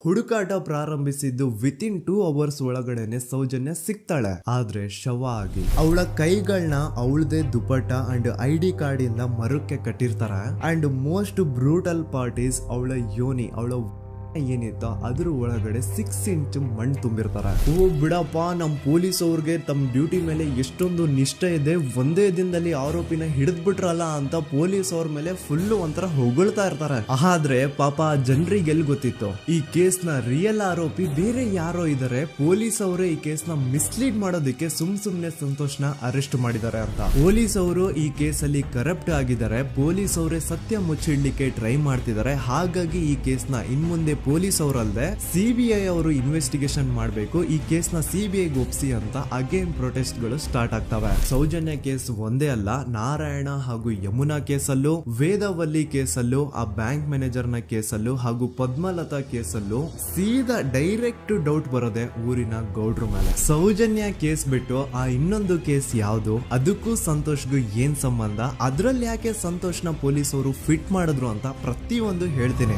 ಹುಡುಕಾಟ ಪ್ರಾರಂಭಿಸಿದ್ದು within 2 hours ಒಳಗಡೆನೆ ಸೌಜನ್ಯ ಸಿಗ್ತಾಳೆ. ಆದ್ರೆ ಶವ ಆಗಿ ಅವಳ ಕೈಗಳನ್ನ ಅವಳದೇ ದುಪಟ್ಟ ಅಂಡ್ ID ಕಾರ್ಡ್ ಇಂದ ಮರಕ್ಕೆ ಕಟ್ಟಿರ್ತಾರೆ. And most brutal part is ಅವಳ ಯೋನಿ, ಅವಳ ಏನಿತ್ತು ಅದ್ರ ಒಳಗಡೆ 6 ಇಂಚ್ ಮಣ್ಣು ತುಂಬಿರ್ತಾರೆ. ಓ ಬಿಡಪ್ಪ, ನಮ್ ಪೊಲೀಸ್ ಅವ್ರಿಗೆ ತಮ್ಮ ಡ್ಯೂಟಿ ಮೇಲೆ ಎಷ್ಟೊಂದು ನಿಷ್ಠೆ ಇದೆ, ಒಂದೇ ದಿನದಲ್ಲಿ ಆರೋಪಿನ ಹಿಡಿದ್ ಬಿಟ್ರಲ್ಲ ಅಂತ ಪೊಲೀಸ್ ಅವ್ರ ಮೇಲೆ ಫುಲ್ ಒಂಥರ ಹೊಗಳ್ತಾ ಇರ್ತಾರೆ. ಆದ್ರೆ ಪಾಪ ಜನರಿಗೆ ಎಲ್ಲಿ ಗೊತ್ತಿತ್ತು ಈ ಕೇಸ್ ನ ರಿಯಲ್ ಆರೋಪಿ ಬೇರೆ ಯಾರೋ ಇದಾರೆ, ಪೊಲೀಸ್ ಅವರೇ ಈ ಕೇಸ್ ನ ಮಿಸ್ಲೀಡ್ ಮಾಡೋದಕ್ಕೆ ಸುಮ್ನೆ ಸಂತೋಷ್ನ ಅರೆಸ್ಟ್ ಮಾಡಿದ್ದಾರೆ ಅಂತ. ಪೊಲೀಸ್ ಅವರು ಈ ಕೇಸ್ ಅಲ್ಲಿ ಕರಪ್ಟ್ ಆಗಿದ್ದಾರೆ, ಪೊಲೀಸ್ ಅವರೇ ಸತ್ಯ ಮುಚ್ಚಿಡ್ಲಿಕ್ಕೆ ಟ್ರೈ ಮಾಡ್ತಿದ್ದಾರೆ. ಹಾಗಾಗಿ ಈ ಕೇಸ್ ನ ಇನ್ಮುಂದೆ ಪೊಲೀಸ್ ಅವರಲ್ಲದೆ CBI ಅವರು ಇನ್ವೆಸ್ಟಿಗೇಷನ್ ಮಾಡಬೇಕು, ಈ ಕೇಸ್ ನ CBI ಒಪ್ಸಿ ಅಂತ ಅಗೇನ್ ಪ್ರೊಟೆಸ್ಟ್ ಗಳು ಸ್ಟಾರ್ಟ್ ಆಗ್ತವೆ. ಸೌಜನ್ಯ ಕೇಸ್ ಒಂದೇ ಅಲ್ಲ, ನಾರಾಯಣ ಹಾಗೂ ಯಮುನಾ ಕೇಸಲ್ಲೂ, ವೇದವಲ್ಲಿ ಕೇಸಲ್ಲೂ, ಆ ಬ್ಯಾಂಕ್ ಮ್ಯಾನೇಜರ್ ನ ಕೇಸಲ್ಲೂ ಹಾಗೂ ಪದ್ಮಲತಾ ಕೇಸಲ್ಲೂ ಸೀದಾ ಡೈರೆಕ್ಟ್ ಡೌಟ್ ಬರೋದೆ ಊರಿನ ಗೌಡ್ರ ಮೇಲೆ. ಸೌಜನ್ಯ ಕೇಸ್ ಬಿಟ್ಟು ಆ ಇನ್ನೊಂದು ಕೇಸ್ ಯಾವುದು, ಅದಕ್ಕೂ ಸಂತೋಷ್ಗೂ ಏನ್ ಸಂಬಂಧ, ಅದ್ರಲ್ಲಿ ಯಾಕೆ ಸಂತೋಷ್ನ ಪೊಲೀಸ್ ಅವರು ಫಿಟ್ ಮಾಡಿದ್ರು ಅಂತ ಪ್ರತಿಯೊಂದು ಹೇಳ್ತೀನಿ.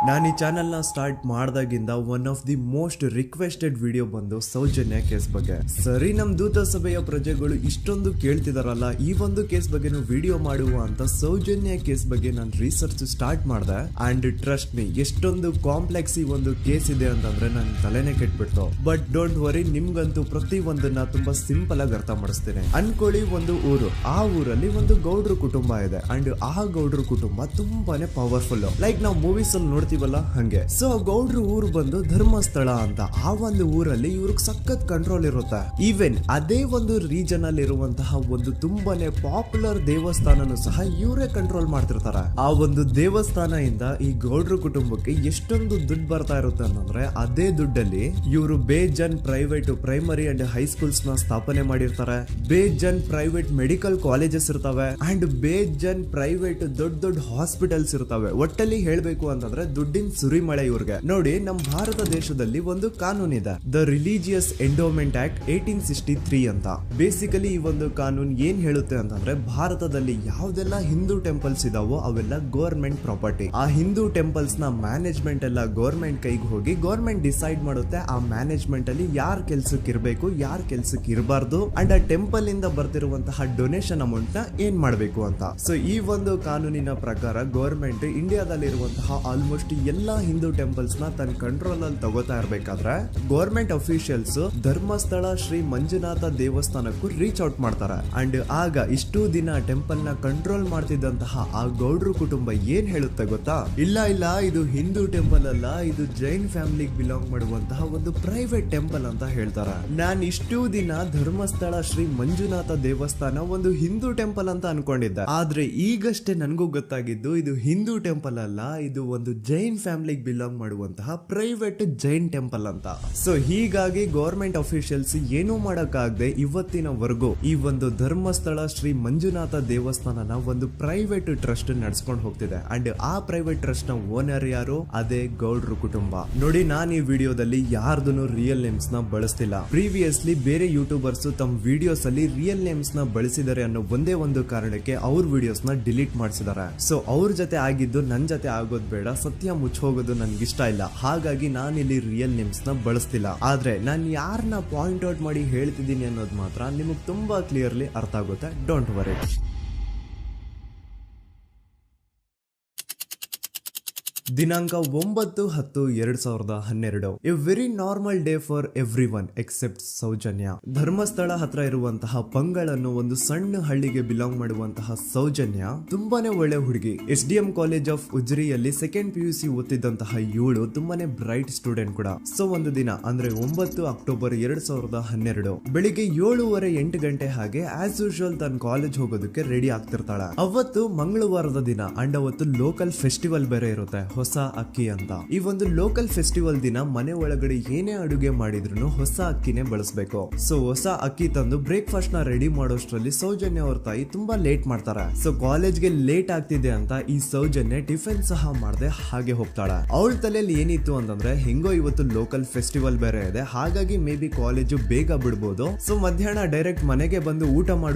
ನಾನು ಈ ಚಾನೆಲ್ ನ ಸ್ಟಾರ್ಟ್ ಮಾಡ್ದಾಗಿಂದ one of the most requested video ಬಂದು ಸೌಜನ್ಯ ಕೇಸ್ ಬಗ್ಗೆ. ಸರಿ, ನಮ್ ದೂತ ಸಭೆಯ ಪ್ರಜೆಗಳು ಇಷ್ಟೊಂದು ಕೇಳ್ತಿದಾರಲ್ಲ, ಈ ಒಂದು ಕೇಸ್ ಬಗ್ಗೆ ವಿಡಿಯೋ ಮಾಡುವ ಅಂತ ಸೌಜನ್ಯ ಕೇಸ್ ಬಗ್ಗೆ ನಾನು ರಿಸರ್ಚ್ ಸ್ಟಾರ್ಟ್ ಮಾಡಿದೆ. ಅಂಡ್ ಟ್ರಸ್ಟ್ ಮೀ, ಎಷ್ಟೊಂದು ಕಾಂಪ್ಲೆಕ್ಸ್ ಈ ಒಂದು ಕೇಸ್ ಇದೆ ಅಂತಂದ್ರೆ ನನ್ ತಲೆನೇ ಕೆಟ್ಬಿಡ್ತು. ಬಟ್ ಡೋಂಟ್ ವರಿ, ನಿಮ್ಗಂತೂ ಪ್ರತಿ ಒಂದನ್ನ ತುಂಬಾ ಸಿಂಪಲ್ ಆಗಿ ಅರ್ಥ ಮಾಡಿಸ್ತೇನೆ. ಅನ್ಕೊಳ್ಳಿ, ಒಂದು ಊರು, ಆ ಊರಲ್ಲಿ ಒಂದು ಗೌಡ್ರ ಕುಟುಂಬ ಇದೆ. ಅಂಡ್ ಆ ಗೌಡ್ರ ಕುಟುಂಬ ತುಂಬಾನೇ ಪವರ್ಫುಲ್, ಲೈಕ್ ನಾವು ಮೂವೀಸ್ ಅಲ್ಲಿ ನೋಡ್ತೀವಲ್ಲ ಹಂಗೆ. ಸೊ ಗೌಡ್ರ ಊರು ಬಂದು ಧರ್ಮಸ್ಥಳ ಅಂತ. ಆ ಒಂದು ಊರಲ್ಲಿ ಇವ್ರಿಗೆ ಸಖತ್ ಕಂಟ್ರೋಲ್ ಇರುತ್ತೆ. ಈವನ್ ಅದೇ ಒಂದು ರೀಜನ್ ಅಲ್ಲಿ ಇರುವಂತಹ ಒಂದು ತುಂಬಾನೇ ಪಾಪ್ಯುಲರ್ ದೇವಸ್ಥಾನನು ಸಹ ಇವರೇ ಕಂಟ್ರೋಲ್ ಮಾಡ್ತಿರ್ತಾರೆ. ಆ ಒಂದು ದೇವಸ್ಥಾನ ಇಂದ ಈ ಗೌಡ್ರ ಕುಟುಂಬಕ್ಕೆ ಎಷ್ಟೊಂದು ದುಡ್ಡು ಬರ್ತಾ ಇರುತ್ತೆ ಅಂತಂದ್ರೆ, ಅದೇ ದುಡ್ಡಲ್ಲಿ ಇವರು ಬೇಜನ್ ಪ್ರೈವೇಟ್ ಪ್ರೈಮರಿ ಅಂಡ್ ಹೈಸ್ಕೂಲ್ಸ್ ನ ಸ್ಥಾಪನೆ ಮಾಡಿರ್ತಾರೆ, ಬೇಜನ್ ಪ್ರೈವೇಟ್ ಮೆಡಿಕಲ್ ಕಾಲೇಜಸ್ ಇರ್ತವೆ, ಅಂಡ್ ಬೇಜನ್ ಪ್ರೈವೇಟ್ ದೊಡ್ಡ ಹಾಸ್ಪಿಟಲ್ಸ್ ಇರ್ತವೆ. ಒಟ್ಟಲ್ಲಿ ಹೇಳ್ಬೇಕು ಅಂತಂದ್ರೆ ದುಡ್ಡಿನ ಸುರಿಮಳೆ ಇವ್ರಿಗೆ. ನೋಡಿ, ನಮ್ಮ ಭಾರತ ದೇಶದಲ್ಲಿ ಒಂದು ಕಾನೂನಿದೆ, ದ ರಿಲಿಜಿಯಸ್ ಎಂಡೋಮೆಂಟ್ ಆಕ್ಟ್ 1863 ಅಂತ. ಬೇಸಿಕಲಿ ಈ ಒಂದು ಕಾನೂನು ಏನ್ ಹೇಳುತ್ತೆ ಅಂತಂದ್ರೆ, ಭಾರತದಲ್ಲಿ ಯಾವ್ದೆಲ್ಲ ಹಿಂದೂ ಟೆಂಪಲ್ಸ್ ಇದಾವೋ ಅವೆಲ್ಲ ಗವರ್ಮೆಂಟ್ ಪ್ರಾಪರ್ಟಿ. ಆ ಹಿಂದೂ ಟೆಂಪಲ್ಸ್ ನ ಮ್ಯಾನೇಜ್ಮೆಂಟ್ ಎಲ್ಲ ಗವರ್ಮೆಂಟ್ ಕೈಗೆ ಹೋಗಿ ಗವರ್ಮೆಂಟ್ ಡಿಸೈಡ್ ಮಾಡುತ್ತೆ ಆ ಮ್ಯಾನೇಜ್ಮೆಂಟ್ ಅಲ್ಲಿ ಯಾರ್ ಕೆಲ್ಸಕ್ಕೆ ಇರಬೇಕು, ಯಾರ್ ಕೆಲ್ಸಕ್ಕೆ ಇರಬಾರ್ದು, ಅಂಡ್ ಆ ಟೆಂಪಲ್ ಇಂದ ಬರ್ತಿರುವಂತಹ ಡೊನೇಷನ್ ಅಮೌಂಟ್ ನ ಏನ್ ಮಾಡಬೇಕು ಅಂತ. ಸೊ ಈ ಒಂದು ಕಾನೂನಿನ ಪ್ರಕಾರ ಗವರ್ಮೆಂಟ್ ಇಂಡಿಯಾದಲ್ಲಿ ಇರುವಂತಹ ಆಲ್ಮೋಸ್ಟ್ ಎಲ್ಲಾ ಹಿಂದೂ ಟೆಂಪಲ್ಸ್ ನ ತನ್ನ ಕಂಟ್ರೋಲ್ ಅಲ್ಲಿ ತಗೋತಾ ಇರ್ಬೇಕಾದ್ರೆ ಗವರ್ಮೆಂಟ್ ಅಫಿಷಿಯಲ್ಸ್ ಧರ್ಮಸ್ಥಳ ಶ್ರೀ ಮಂಜುನಾಥ ದೇವಸ್ಥಾನಕ್ಕೂ ರೀಚ್ ಔಟ್ ಮಾಡ್ತಾರೆ. ಅಂಡ್ ಆಗ ಇಷ್ಟು ದಿನ ಟೆಂಪಲ್ ನ ಕಂಟ್ರೋಲ್ ಮಾಡ್ತಿದ್ದಂತಹ ಆ ಗೌಡ್ರ ಕುಟುಂಬ ಏನ್ ಹೇಳುತ್ತೆ ಗೊತ್ತಾ, ಇಲ್ಲ ಇದು ಹಿಂದೂ ಟೆಂಪಲ್ ಅಲ್ಲ, ಇದು ಜೈನ್ ಫ್ಯಾಮಿಲಿಗೆ ಬಿಲಾಂಗ್ ಮಾಡುವಂತಹ ಒಂದು ಪ್ರೈವೇಟ್ ಟೆಂಪಲ್ ಅಂತ ಹೇಳ್ತಾರೆ. ನಾನು ಇಷ್ಟು ದಿನ ಧರ್ಮಸ್ಥಳ ಶ್ರೀ ಮಂಜುನಾಥ ದೇವಸ್ಥಾನ ಒಂದು ಹಿಂದೂ ಟೆಂಪಲ್ ಅಂತ ಅನ್ಕೊಂಡಿದ್ದೆ. ಆದ್ರೆ ಈಗಷ್ಟೇ ನನಗೂ ಗೊತ್ತಾಗಿದ್ದು ಇದು ಹಿಂದೂ ಟೆಂಪಲ್ ಅಲ್ಲ, ಇದು ಒಂದು ಜೈನ್ ಫ್ಯಾಮಿಲಿಗೆ ಬಿಲಾಂಗ್ ಮಾಡುವಂತಹ ಪ್ರೈವೇಟ್ ಜೈನ್ ಟೆಂಪಲ್ ಅಂತ. ಸೊ ಹೀಗಾಗಿ ಗವರ್ಮೆಂಟ್ ಅಫಿಷಿಯಲ್ಸ್ ಏನೂ ಮಾಡಕ್ಕಾಗದೆ ಇವತ್ತಿನವರೆಗೂ ಈ ಒಂದು ಧರ್ಮಸ್ಥಳ ಶ್ರೀ ಮಂಜುನಾಥ ದೇವಸ್ಥಾನನ ಒಂದು ಪ್ರೈವೇಟ್ ಟ್ರಸ್ಟ್ ನಡೆಸ್ಕೊಂಡು ಹೋಗ್ತಿದೆ. ಅಂಡ್ ಆ ಪ್ರೈವೇಟ್ ಟ್ರಸ್ಟ್ ನ ಓನರ್ ಯಾರು, ಅದೇ ಗೌಡ್ರ ಕುಟುಂಬ. ನೋಡಿ, ನಾನು ಈ ವಿಡಿಯೋದಲ್ಲಿ ಯಾರ್ದು ರಿಯಲ್ ನೇಮ್ಸ್ ನ ಬಳಸ್ತಿಲ್ಲ. ಪ್ರೀವಿಯಸ್ಲಿ ಬೇರೆ ಯೂಟ್ಯೂಬರ್ಸ್ ತಮ್ಮ ವಿಡಿಯೋಸ್ ಅಲ್ಲಿ ರಿಯಲ್ ನೇಮ್ಸ್ ನ ಬಳಸಿದ್ದಾರೆ ಅನ್ನೋ ಒಂದೇ ಒಂದು ಕಾರಣಕ್ಕೆ ಅವ್ರ ವಿಡಿಯೋಸ್ ನ ಡಿಲೀಟ್ ಮಾಡಿಸಿದ್ದಾರೆ. ಸೊ ಅವ್ರ ಜೊತೆ ಆಗಿದ್ದು ನನ್ ಜೊತೆ ಆಗೋದ್ ಬೇಡ, ಸತ್ಯ ಮುಚ್ಚೋಗೋದು ನನ್ಗೆ ಇಷ್ಟ ಇಲ್ಲ. ಹಾಗಾಗಿ ನಾನು ಇಲ್ಲಿ ರಿಯಲ್ ನೇಮ್ಸ್ ನ ಬಳಸ್ತಿಲ್ಲ. ಆದ್ರೆ ನಾನು ಯಾರನ್ನ ಪಾಯಿಂಟ್ ಔಟ್ ಮಾಡಿ ಹೇಳ್ತಿದ್ದೀನಿ ಅನ್ನೋದು ಮಾತ್ರ ನಿಮಗೆ ತುಂಬಾ ಕ್ಲಿಯರ್ಲಿ ಅರ್ಥ ಆಗುತ್ತೆ. Don't worry. ದಿನಾಂಕ 9/10/2012. A very normal day for everyone except Soujanya. Dharmasthala ಹತ್ರ ಇರುವಂತಹ ಪಂಗಳ್ ಅನ್ನೋ ಒಂದು ಸಣ್ಣ ಹಳ್ಳಿಗೆ ಬಿಲಾಂಗ್ ಮಾಡುವಂತಹ ಸೌಜನ್ಯ ತುಂಬಾನೇ ಒಳ್ಳೆ ಹುಡುಗಿ. SDM ಕಾಲೇಜ್ ಆಫ್ ಉಜ್ರಿಯಲ್ಲಿ 2nd PUC ಓದ್ತಿದ್ದಂತಹ ಇವಳು ತುಂಬಾನೇ ಬ್ರೈಟ್ ಸ್ಟೂಡೆಂಟ್ ಕೂಡ. ಸೊ ಒಂದು ದಿನ ಅಂದ್ರೆ 9 ಅಕ್ಟೋಬರ್ 2012 ಬೆಳಿಗ್ಗೆ 7:30-8 ಗಂಟೆ ಹಾಗೆ ಆಸ್ ಯೂಶುವಲ್ ತನ್ನ ಕಾಲೇಜ್ ಹೋಗೋದಕ್ಕೆ ರೆಡಿ ಆಗ್ತಿರ್ತಾಳೆ. ಅವತ್ತು ಮಂಗಳವಾರದ ದಿನ ಅಂಡ್ ಅವತ್ತು ಲೋಕಲ್ ಫೆಸ್ಟಿವಲ್ ಬೇರೆ ಇರುತ್ತೆ, ಹೊಸ ಅಕ್ಕಿ ಅಂತ. ಈ ಒಂದು ಲೋಕಲ್ ಫೆಸ್ಟಿವಲ್ ದಿನ ಮನೆ ಒಳಗಡೆ ಏನೇ ಅಡುಗೆ ಮಾಡಿದ್ರು ಹೊಸ ಅಕ್ಕಿನೇ ಬಳಸಬೇಕು. ಸೊ ಹೊಸ ಅಕ್ಕಿ ತಂದು ಬ್ರೇಕ್ಫಾಸ್ಟ್ ನ ರೆಡಿ ಮಾಡೋಷ್ಟ್ರಲ್ಲಿ ಸೌಜನ್ಯ ಅವ್ರ ತಾಯಿ ತುಂಬಾ ಲೇಟ್ ಮಾಡ್ತಾರೆ. ಸೊ ಕಾಲೇಜ್ಗೆ ಲೇಟ್ ಆಗ್ತಿದೆ ಅಂತ ಈ ಸೌಜನ್ಯ ಟಿಫಿನ್ ಸಹ ಮಾಡದೆ ಹಾಗೆ ಹೋಗ್ತಾಳೆ. ಅವಳ ತಲೆಯಲ್ಲಿ ಏನಿತ್ತು ಅಂತಂದ್ರೆ, ಹೆಂಗೋ ಇವತ್ತು ಲೋಕಲ್ ಫೆಸ್ಟಿವಲ್ ಬೇರೆ ಇದೆ, ಹಾಗಾಗಿ ಮೇ ಬಿ ಕಾಲೇಜು ಬೇಗ ಬಿಡ್ಬೋದು, ಸೊ ಮಧ್ಯಾಹ್ನ ಡೈರೆಕ್ಟ್ ಮನೆಗೆ ಬಂದು ಊಟ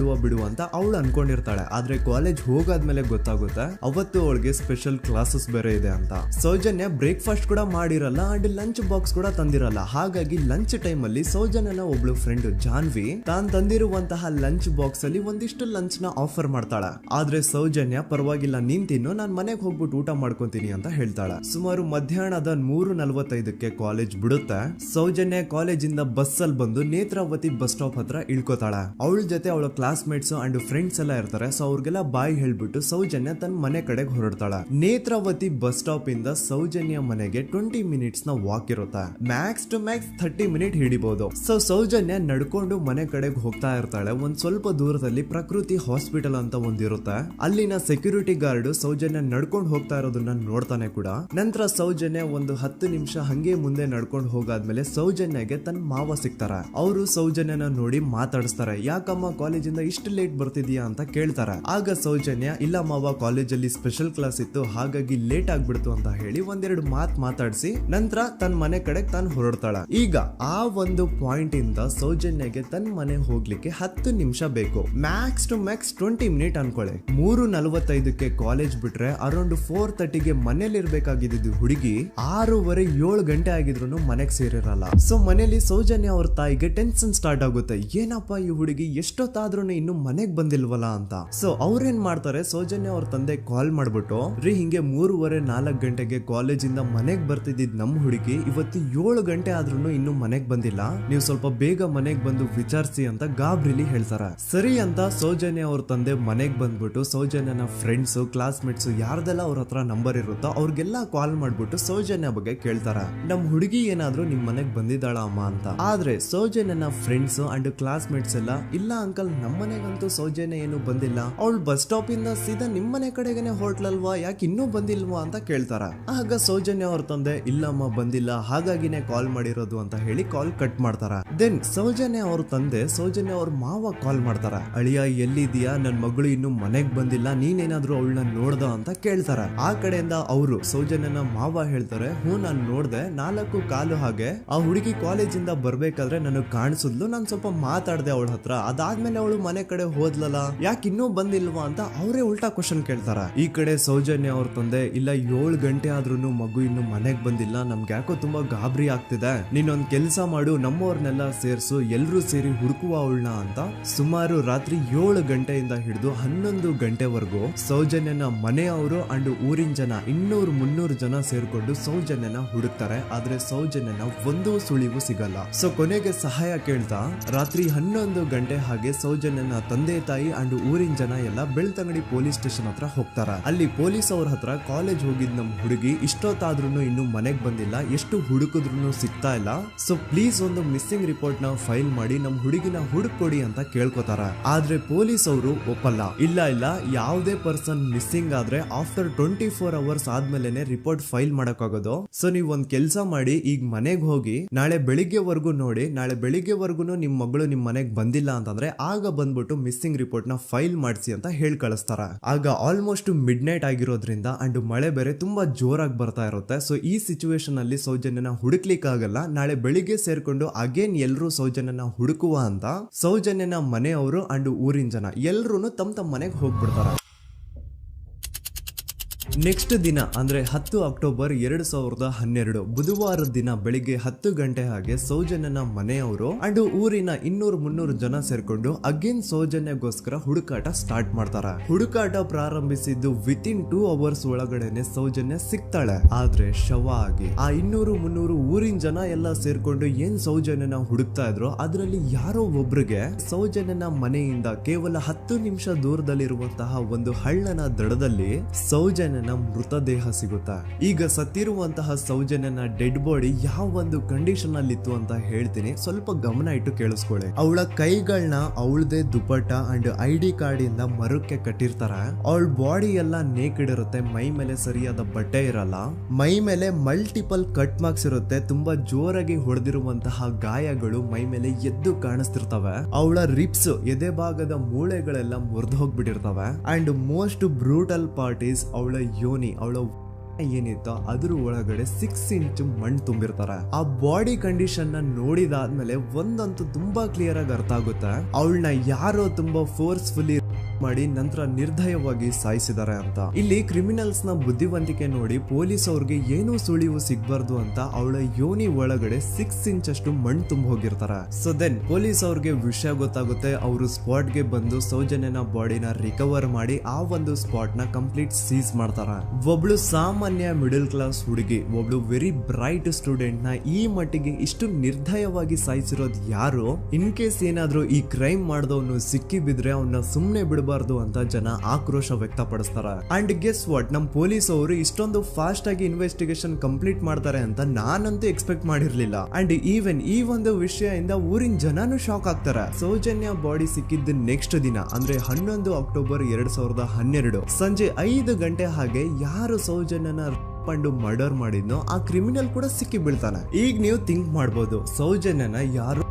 ಬಿಡುವ ಅಂತ ಅವಳು ಅನ್ಕೊಂಡಿರ್ತಾಳೆ. ಆದ್ರೆ ಕಾಲೇಜ್ ಹೋಗಾದ್ಮೇಲೆ ಗೊತ್ತಾಗುತ್ತೆ ಅವತ್ತು ಅವಳಿಗೆ ಸ್ಪೆಷಲ್ ಕ್ಲಾಸಸ್ ಬೇರೆ ಇದೆ ಅಂತ. ಸೌಜನ್ಯ ಬ್ರೇಕ್ಫಾಸ್ಟ್ ಕೂಡ ಮಾಡಿರಲ್ಲ ಅಂಡ್ ಲಂಚ್ ಬಾಕ್ಸ್ ಕೂಡ ತಂದಿರಲ್ಲ. ಹಾಗಾಗಿ ಲಂಚ್ ಟೈಮ್ ಅಲ್ಲಿ ಸೌಜನ್ಯನ ಒಬ್ಳು ಫ್ರೆಂಡ್ ಜಾನ್ವಿ ತಾನ್ ತಂದಿರುವಂತಹ ಲಂಚ್ ಬಾಕ್ಸ್ ಅಲ್ಲಿ ಒಂದಿಷ್ಟು ಲಂಚ್ ನ ಆಫರ್ ಮಾಡ್ತಾಳ. ಆದ್ರೆ ಸೌಜನ್ಯ ಪರವಾಗಿಲ್ಲ ನೀನ್ ತಿನ್ನು, ನಾನ್ ಮನೆಗೆ ಹೋಗ್ಬಿಟ್ಟು ಊಟ ಮಾಡ್ಕೊಂತೀನಿ ಅಂತ ಹೇಳ್ತಾಳ. ಸುಮಾರು ಮಧ್ಯಾಹ್ನದ 3:45ಕ್ಕೆ ಕಾಲೇಜ್ ಬಿಡುತ್ತೆ. ಸೌಜನ್ಯ ಕಾಲೇಜ್ ಇಂದ ಬಸ್ ಅಲ್ಲಿ ಬಂದು ನೇತ್ರಾವತಿ ಬಸ್ ಸ್ಟಾಪ್ ಹತ್ರ ಇಳ್ಕೋತಾಳ. ಅವಳ ಜೊತೆ ಅವಳ ಕ್ಲಾಸ್ ಮೇಟ್ಸ್ ಅಂಡ್ ಫ್ರೆಂಡ್ಸ್ ಎಲ್ಲ ಇರ್ತಾರೆ. ಸೊ ಅವ್ರಿಗೆಲ್ಲ ಬಾಯ್ ಹೇಳ್ಬಿಟ್ಟು ಸೌಜನ್ಯ ತನ್ನ ಮನೆ ಕಡೆಗೆ ಹೊರಡ್ತಾಳ. ನೇತ್ರಾವತಿ ಬಸ್ ಸ್ಟಾಪ್ ಇಂದ ಸೌಜನ್ಯ ಮನೆಗೆ 20 ಮಿನಿಟ್ಸ್ ನ ವಾಕ್ ಇರುತ್ತೆ. ಮ್ಯಾಕ್ಸ್ ಟು ಮ್ಯಾಕ್ಸ್ 30 ಮಿನಿಟ್ ಹಿಡಿಬಹುದು. ಸೊ ಸೌಜನ್ಯ ನಡ್ಕೊಂಡು ಮನೆ ಕಡೆಗೆ ಹೋಗ್ತಾ ಇರ್ತಾಳೆ. ಒಂದ್ ಸ್ವಲ್ಪ ದೂರದಲ್ಲಿ ಪ್ರಕೃತಿ ಹಾಸ್ಪಿಟಲ್ ಅಂತ ಒಂದಿರುತ್ತೆ. ಅಲ್ಲಿನ ಸೆಕ್ಯೂರಿಟಿ ಗಾರ್ಡ್ ಸೌಜನ್ಯ ನಡ್ಕೊಂಡು ಹೋಗ್ತಾ ಇರೋದನ್ನ ನೋಡ್ತಾನೆ ಕೂಡ. ನಂತರ ಸೌಜನ್ಯ ಒಂದು 10 ನಿಮಿಷ ಹಂಗೆ ಮುಂದೆ ನಡ್ಕೊಂಡು ಹೋಗಾದ್ಮೇಲೆ ಸೌಜನ್ಯಗೆ ತನ್ನ ಮಾವ ಸಿಗ್ತಾರ. ಅವರು ಸೌಜನ್ಯನ ನೋಡಿ ಮಾತಾಡಿಸ್ತಾರೆ. ಯಾಕಮ್ಮ ಕಾಲೇಜಿಂದ ಇಷ್ಟು ಲೇಟ್ ಬರ್ತಿದ್ಯಾ ಅಂತ ಕೇಳ್ತಾರೆ. ಆಗ ಸೌಜನ್ಯ ಇಲ್ಲ ಮಾವ, ಕಾಲೇಜಲ್ಲಿ ಸ್ಪೆಷಲ್ ಕ್ಲಾಸ್ ಇತ್ತು ಹಾಗಾಗಿ ಲೇಟ್ ಆಗ್ಬಿಡ್ತು ಅಂತ ಹೇಳಿ ಒಂದೆರಡು ಮಾತಾಡಿಸಿ ನಂತರ ತನ್ನ ಮನೆ ಕಡೆ ತಾನು ಹೊರಡ್ತಾಳ. ಈಗ ಆ ಒಂದು ಪಾಯಿಂಟ್ ಇಂದ ಸೌಜನ್ಯಗೆ ತನ್ನ ಮನೆ ಹೋಗ್ಲಿಕ್ಕೆ 10 ನಿಮಿಷ ಬೇಕು. ಮ್ಯಾಕ್ಸ್ ಟು ಮ್ಯಾಕ್ಸ್ 20 ಮಿನಿಟ್ ಅನ್ಕೊಳ್ಳಿ. 3:45ಕ್ಕೆ ಕಾಲೇಜ್ ಬಿಟ್ರೆ ಅರೌಂಡ್ 4:30ಗೆ ಮನೇಲಿ ಇರ್ಬೇಕಾಗಿದ್ದು ಹುಡುಗಿ 6:15 ಗಂಟೆ ಆಗಿದ್ರು ಮನೆಗೆ ಸೇರಿರಲ್ಲ. ಸೊ ಮನೇಲಿ ಸೌಜನ್ಯ ಅವ್ರ ತಾಯಿಗೆ ಟೆನ್ಷನ್ ಸ್ಟಾರ್ಟ್ ಆಗುತ್ತೆ. ಏನಪ್ಪಾ ಈ ಹುಡುಗಿ ಎಷ್ಟೊತ್ತಾದ್ರೂ ಇನ್ನು ಮನೆಗ್ ಬಂದಿಲ್ವಲ್ಲ ಅಂತ. ಸೊ ಅವ್ರೇನ್ ಮಾಡ್ತಾರೆ, ಸೌಜನ್ಯ ಅವ್ರ ತಂದೆ ಕಾಲ್ ಮಾಡ್ಬಿಟ್ಟು ರೀ ಹಿಂಗೆ 3:30-4 ಗಂಟೆಗೆ ಕಾಲೇಜ್ ಇಂದ ಮನೆಗ್ ಬರ್ತಿದ್ದಿದ್ ನಮ್ ಹುಡುಗಿ ಇವತ್ತು 7 ಗಂಟೆ ಆದ್ರೂ ಇನ್ನು ಮನೆಗ್ ಬಂದಿಲ್ಲ, ನೀವು ಸ್ವಲ್ಪ ಬೇಗ ಮನೆಗ್ ಬಂದು ವಿಚಾರಿಸಿ ಅಂತ ಗಾಬ್ರಿಲಿ ಹೇಳ್ತಾರ. ಸರಿ ಅಂತ ಸೌಜನ್ಯ ಅವ್ರ ತಂದೆ ಮನೆಗ್ ಬಂದ್ಬಿಟ್ಟು ಸೌಜನ್ಯನ ಫ್ರೆಂಡ್ಸ್ ಕ್ಲಾಸ್ ಮೇಟ್ಸ್ ಯಾರ್ದೆಲ್ಲ ಅವ್ರ ಹತ್ರ ನಂಬರ್ ಇರುತ್ತೋ ಅವ್ರಿಗೆಲ್ಲ ಕಾಲ್ ಮಾಡ್ಬಿಟ್ಟು ಸೌಜನ್ಯ ಬಗ್ಗೆ ಕೇಳ್ತಾರ. ನಮ್ ಹುಡುಗಿ ಏನಾದ್ರೂ ನಿಮ್ ಮನೆಗ್ ಬಂದಿದ್ದಾಳ ಅಮ್ಮ ಅಂತ. ಆದ್ರೆ ಸೌಜನ್ಯನ ಫ್ರೆಂಡ್ಸ್ ಅಂಡ್ ಕ್ಲಾಸ್ ಮೇಟ್ಸ್ ಎಲ್ಲ ಇಲ್ಲ ಅಂಕಲ್ ನಮ್ ಮನೆಗಂತೂ ಸೌಜನ್ಯ ಏನು ಬಂದಿಲ್ಲ, ಅವಳು ಬಸ್ ಸ್ಟಾಪ್ ಇಂದ ಸೀದಾ ನಿಮ್ ಮನೆ ಕಡೆಗೇನೆ ಹೊರಟ್ಲಲ್ವಾ, ಯಾಕೆ ಇನ್ನೂ ಬಂದಿಲ್ವಾ ಅಂತ ಕೇಳ್ತಾರ. ಆಗ ಸೌಜನ್ಯ ಅವ್ರ ತಂದೆ ಇಲ್ಲಮ್ಮ ಬಂದಿಲ್ಲ ಹಾಗಾಗಿನೇ ಕಾಲ್ ಮಾಡಿರೋದು ಅಂತ ಹೇಳಿ ಕಾಲ್ ಕಟ್ ಮಾಡ್ತಾರ. ದೆನ್ ಸೌಜನ್ಯ ಅವ್ರ ತಂದೆ ಸೌಜನ್ಯ ಅವ್ರ ಮಾವ ಕಾಲ್ ಮಾಡ್ತಾರ. ಅಳಿಯ ಎಲ್ಲಿದ್ಯಾ, ನನ್ ಮಗಳು ಇನ್ನು ಮನೆಗ್ ಬಂದಿಲ್ಲ, ನೀನೇನಾದ್ರೂ ಅವಳನ್ನ ನೋಡ್ದ ಅಂತ ಕೇಳ್ತಾರ. ಆ ಕಡೆಯಿಂದ ಅವರು ಸೌಜನ್ಯನ ಮಾವ ಹೇಳ್ತಾರೆ, ಹ್ಞೂ ನಾನ್ ನೋಡ್ದೆ, 4 ಕಾಲು ಹಾಗೆ ಆ ಹುಡುಗಿ ಕಾಲೇಜ್ ಇಂದ ಬರ್ಬೇಕಾದ್ರೆ ನನಗ್ ಕಾಣಿಸಿದ್ಲು, ನಾನ್ ಸ್ವಲ್ಪ ಮಾತಾಡ್ದೆ ಅವಳ ಹತ್ರ, ಅದಾದ್ಮೇಲೆ ಅವಳು ಮನೆ ಕಡೆ ಹೋದ್ಲಲ್ಲ, ಯಾಕೆ ಇನ್ನೂ ಬಂದಿಲ್ವಾ ಅಂತ ಅವರೇ ಉಲ್ಟಾ ಕ್ವಶನ್ ಕೇಳ್ತಾರ. ಈ ಕಡೆ ಸೌಜನ್ಯ ಅವ್ರ ತಂದೆ ಇಲ್ಲ 7 ಗಂಟೆ ಆದ್ರೂ ಮಗು ಇನ್ನು ಮನೆಗ್ ಬಂದಿಲ್ಲ, ನಮ್ಗೆ ಯಾಕೋ ತುಂಬಾ ಗಾಬರಿ ಆಗ್ತಿದೆ, ನೀನೊಂದ್ ಕೆಲ್ಸ ಮಾಡು ನಮ್ಮವ್ರನ್ನೆಲ್ಲ ಸೇರ್ಸು ಎಲ್ರೂ ಸೇರಿ ಹುಡುಕುವ ಅವಳನ್ನ ಅಂತ ಸುಮಾರು ರಾತ್ರಿ 7 ಗಂಟೆಯಿಂದ ಹಿಡಿದು 11 ಗಂಟೆವರೆಗೂ ಸೌಜನ್ಯನ ಮನೆಯವರು ಅಂಡ್ ಊರಿನ ಜನ 200-300 ಜನ ಸೇರ್ಕೊಂಡು ಸೌಜನ್ಯನ ಹುಡುಕ್ತಾರೆ. ಆದ್ರೆ ಸೌಜನ್ಯನ ಒಂದು ಸುಳಿವು ಸಿಗಲ್ಲ. ಸೊ ಕೊನೆಗೆ ಸಹಾಯ ಕೇಳ್ತಾ ರಾತ್ರಿ 11 ಗಂಟೆ ಹಾಗೆ ಸೌಜನ್ಯನ ತಂದೆ ತಾಯಿ ಅಂಡ್ ಊರಿನ ಜನ ಎಲ್ಲ ಬೆಳ್ತಂಗಡಿ ಪೊಲೀಸ್ ಸ್ಟೇಷನ್ ಹತ್ರ ಹೋಗ್ತಾರ. ಅಲ್ಲಿ ಪೊಲೀಸ್ ಅವ್ರ ಹತ್ರ ಕಾಲೇಜ್ ಹೋಗಿದ್ ನಮ್ ಹುಡುಗಿ ಇಷ್ಟೊತ್ತಾದ್ರೂ ಇನ್ನು ಮನೆಗ್ ಬಂದಿಲ್ಲ, ಎಷ್ಟು ಹುಡುಕಿದ್ರು ಸಿಗ್ತಾ ಇಲ್ಲ, ಸೊ ಪ್ಲೀಸ್ ಒಂದು ಮಿಸ್ಸಿಂಗ್ ರಿಪೋರ್ಟ್ ನ ಫೈಲ್ ಮಾಡಿ ನಮ್ ಹುಡುಗಿನ ಹುಡುಕೊಡಿ ಅಂತ ಕೇಳ್ಕೊತಾರ. ಆದ್ರೆ ಪೊಲೀಸ್ ಅವರು ಒಪ್ಪಲ್ಲ. ಇಲ್ಲ ಯಾವುದೇ ಪರ್ಸನ್ ಮಿಸ್ಸಿಂಗ್ ಆದ್ರೆ ಆಫ್ಟರ್ 24 ಅವರ್ಸ್ ಆದ್ಮೇಲೆ ರಿಪೋರ್ಟ್ ಫೈಲ್ ಮಾಡಕ್ಕಾಗೋದು. ಸೊ ನೀವ್ ಒಂದ್ ಕೆಲ್ಸ ಮಾಡಿ, ಈಗ ಮನೆಗ್ ಹೋಗಿ ನಾಳೆ ಬೆಳಿಗ್ಗೆವರೆಗೂ ನೋಡಿ, ನಾಳೆ ಬೆಳಿಗ್ಗೆವರೆಗೂ ನಿಮ್ ಮಗಳು ನಿಮ್ ಮನೆಗ್ ಬಂದಿಲ್ಲ ಅಂತಂದ್ರೆ ಆಗ ಬಂದ್ಬಿಟ್ಟು ಮಿಸ್ಸಿಂಗ್ ರಿಪೋರ್ಟ್ ನ ಫೈಲ್ ಮಾಡಿಸಿ ಅಂತ ಹೇಳಿ ಕಳಿಸ್ತಾರ. ಆಗ ಆಲ್ಮೋಸ್ಟ್ ಮಿಡ್ ನೈಟ್ ಆಗಿರೋದ್ರಿಂದ ಅಂಡ್ ಮಳೆ ಬೇರೆ ತುಂಬಾ ಜೋರಾಗಿ ಬರ್ತಾ ಇರುತ್ತೆ. ಸೊ ಈ ಸಿಚುವೇಶನ್ ಅಲ್ಲಿ ಸೌಜನ್ಯನ ಹುಡುಕ್ಲಿಕ್ಕೆ ಆಗಲ್ಲ. ನಾಳೆ ಬೆಳಿಗ್ಗೆ ಸೇರ್ಕೊಂಡು ಅಗೇನ್ ಎಲ್ರು ಸೌಜನ್ಯನ ಹುಡುಕುವ ಅಂತ ಸೌಜನ್ಯನ ಮನೆಯವರು ಅಂಡ್ ಊರಿನ ಜನ ಎಲ್ರು ತಮ್ಮ ಮನೆಗೆ ಹೋಗ್ಬಿಡ್ತಾರ. ನೆಕ್ಸ್ಟ್ ದಿನ ಅಂದ್ರೆ 10 ಅಕ್ಟೋಬರ್ 2012 ಬುಧವಾರದ ದಿನ ಬೆಳಿಗ್ಗೆ 10 ಗಂಟೆ ಹಾಗೆ ಸೌಜನ್ಯನ ಮನೆಯವರು ಅಂಡ್ ಊರಿನ 200-300 ಜನ ಸೇರ್ಕೊಂಡು ಅಗೇನ್ ಸೌಜನ್ಯಗೋಸ್ಕರ ಹುಡುಕಾಟ ಸ್ಟಾರ್ಟ್ ಮಾಡ್ತಾರ. ಹುಡುಕಾಟ ಪ್ರಾರಂಭಿಸಿದ್ದು ವಿತಿನ್ 2 ಅವರ್ಸ್ ಒಳಗಡೆನೆ ಸೌಜನ್ಯ ಸಿಗ್ತಾಳೆ. ಆದ್ರೆ ಶವ ಆಗಿ ಆ 200-300 ಊರಿನ ಜನ ಎಲ್ಲ ಸೇರ್ಕೊಂಡು ಏನ್ ಸೌಜನ್ಯನ ಹುಡುಕ್ತಾ ಇದ್ರು ಅದರಲ್ಲಿ ಯಾರೋ ಒಬ್ರಿಗೆ ಸೌಜನ್ಯನ ಮನೆಯಿಂದ ಕೇವಲ 10 ನಿಮಿಷ ದೂರದಲ್ಲಿರುವಂತಹ ಒಂದು ಹಳ್ಳನ ದಡದಲ್ಲಿ ಸೌಜನ್ಯ ಮೃತದೇಹ ಸಿಗುತ್ತಾ. ಈಗ ಸತ್ತಿರುವಂತಹ ಸೌಜನ್ಯನ ಡೆಡ್ ಬಾಡಿ ಯಾವ ಒಂದು ಕಂಡೀಷನ್ ಅಲ್ಲಿ ಇತ್ತು ಅಂತ ಹೇಳ್ತೀನಿ, ಸ್ವಲ್ಪ ಗಮನ ಇಟ್ಟು ಕೇಳಿಸ್ಕೊಳ್ಳಿ. ಅವಳ ಕೈಗಳನ್ನ ಅವಳದೇ ದುಪಟ್ಟ ಅಂಡ್ ID ಕಾರ್ಡ್ ಇಂದ ಮರಕ್ಕೆ ಕಟ್ಟಿರ್ತಾರ. ಅವಳ ಬಾಡಿ ಎಲ್ಲ ನೇಕೆಡ್ ಇರುತ್ತೆ, ಮೈ ಮೇಲೆ ಸರಿಯಾದ ಬಟ್ಟೆ ಇರಲ್ಲ, ಮೈ ಮೇಲೆ ಮಲ್ಟಿಪಲ್ ಕಟ್ ಮಾರ್ಕ್ಸ್ ಇರುತ್ತೆ, ತುಂಬಾ ಜೋರಾಗಿ ಹೊಡೆದಿರುವಂತಹ ಗಾಯಗಳು ಮೈ ಮೇಲೆ ಎದ್ದು ಕಾಣಿಸ್ತಿರ್ತವೆ. ಅವಳ ರಿಪ್ಸ್ ಎದೆ ಭಾಗದ ಮೂಳೆಗಳೆಲ್ಲ ಮುರಿದು ಹೋಗ್ಬಿಟ್ಟಿರ್ತವೆ. And most brutal part is ಅವಳ ಯೋನಿ, ಅವಳ ಏನಿತ್ತು ಅದ್ರ ಒಳಗಡೆ 6 ಇಂಚ್ ಮಣ್ಣು ತುಂಬಿರ್ತಾರೆ. ಆ ಬಾಡಿ ಕಂಡೀಷನ್ ನ ನೋಡಿದಾದ್ಮೇಲೆ ಒಂದಂತೂ ತುಂಬಾ ಕ್ಲಿಯರ್ ಆಗಿ ಅರ್ಥ ಆಗುತ್ತೆ, ಅವಳನ್ನ ಯಾರೋ ತುಂಬಾ ಫೋರ್ಸ್ಫುಲಿ ಮಾಡಿ ನಂತರ ನಿರ್ದಯವಾಗಿ ಸಾಯಿಸಿದ್ದಾರೆ ಅಂತ. ಇಲ್ಲಿ ಕ್ರಿಮಿನಲ್ಸ್ ನ ಬುದ್ಧಿವಂತಿಕೆ ನೋಡಿ ಪೊಲೀಸ್ ಅವ್ರಿಗೆ ಏನೂ ಸುಳಿವು ಸಿಗ್ಬಾರ್ದು ಅಂತ ಅವಳ ಯೋನಿ ಒಳಗಡೆ 6 ಇಂಚ್ ಅಷ್ಟು ಮಣ್ಣು ತುಂಬ ಹೋಗಿರ್ತಾರೆ. ಸೊ ದೆನ್ ಪೊಲೀಸ್ ಅವ್ರಿಗೆ ವಿಷಯ ಗೊತ್ತಾಗುತ್ತೆ. ಅವರು ಸ್ಪಾಟ್ ಗೆ ಬಂದು ಸೌಜನ್ಯನ ಬಾಡಿನ ರಿಕವರ್ ಮಾಡಿ ಆ ಒಂದು ಸ್ಪಾಟ್ ನ ಕಂಪ್ಲೀಟ್ ಸೀಸ್ ಮಾಡ್ತಾರೆ. ಒಬ್ಳು ಸಾಮಾನ್ಯ ಮಿಡಲ್ ಕ್ಲಾಸ್ ಹುಡುಗಿ, ಒಬ್ಳು ವೆರಿ ಬ್ರೈಟ್ ಸ್ಟೂಡೆಂಟ್ ನ ಈ ಮಟ್ಟಿಗೆ ಇಷ್ಟು ನಿರ್ದಯವಾಗಿ ಸಾಯಿಸಿರೋದು ಯಾರು? ಇನ್ ಕೇಸ್ ಏನಾದ್ರೂ ಈ ಕ್ರೈಮ್ ಮಾಡಿದವನು ಸಿಕ್ಕಿ ಬಿದ್ರೆ ಅವನ್ನ ಸುಮ್ನೆ ಬಿಡಬಾರ್ದು ಅಂತ ಜನ ಆಕ್ರೋಶ ವ್ಯಕ್ತಪಡಿಸ್ತಾರೆ. ಅಂಡ್ ಗೆಸ್ ವಾಟ್, ನಮ್ ಪೊಲೀಸ್ ಅವರು ಇಷ್ಟೊಂದು ಫಾಸ್ಟ್ ಆಗಿ ಇನ್ವೆಸ್ಟಿಗೇಷನ್ ಕಂಪ್ಲೀಟ್ ಮಾಡ್ತಾರೆ ಅಂತ ನಾನಂತೂ ಎಕ್ಸ್ಪೆಕ್ಟ್ ಮಾಡಿರ್ಲಿಲ್ಲ. ಅಂಡ್ ಈವನ್ ಈ ಒಂದು ವಿಷಯದಿಂದ ಊರಿನ ಜನನು ಶಾಕ್ ಆಗ್ತಾರೆ. ಸೌಜನ್ಯ ಬಾಡಿ ಸಿಕ್ಕಿದ್ದ ನೆಕ್ಸ್ಟ್ ದಿನ ಅಂದ್ರೆ 11 ಅಕ್ಟೋಬರ್ 2012 ಸಂಜೆ 5 ಗಂಟೆ ಹಾಗೆ ಯಾರು ಸೌಜನ್ಯನ ಮರ್ಡರ್ ಮಾಡಿದ್ನೋ ಆ ಕ್ರಿಮಿನಲ್ ಕೂಡ ಸಿಕ್ಕಿ ಬೀಳ್ತಾನೆ. ಈಗ ನೀವು ಥಿಂಕ್ ಮಾಡ್ಬೋದು, ಸೌಜನ್ಯನ ಯಾರು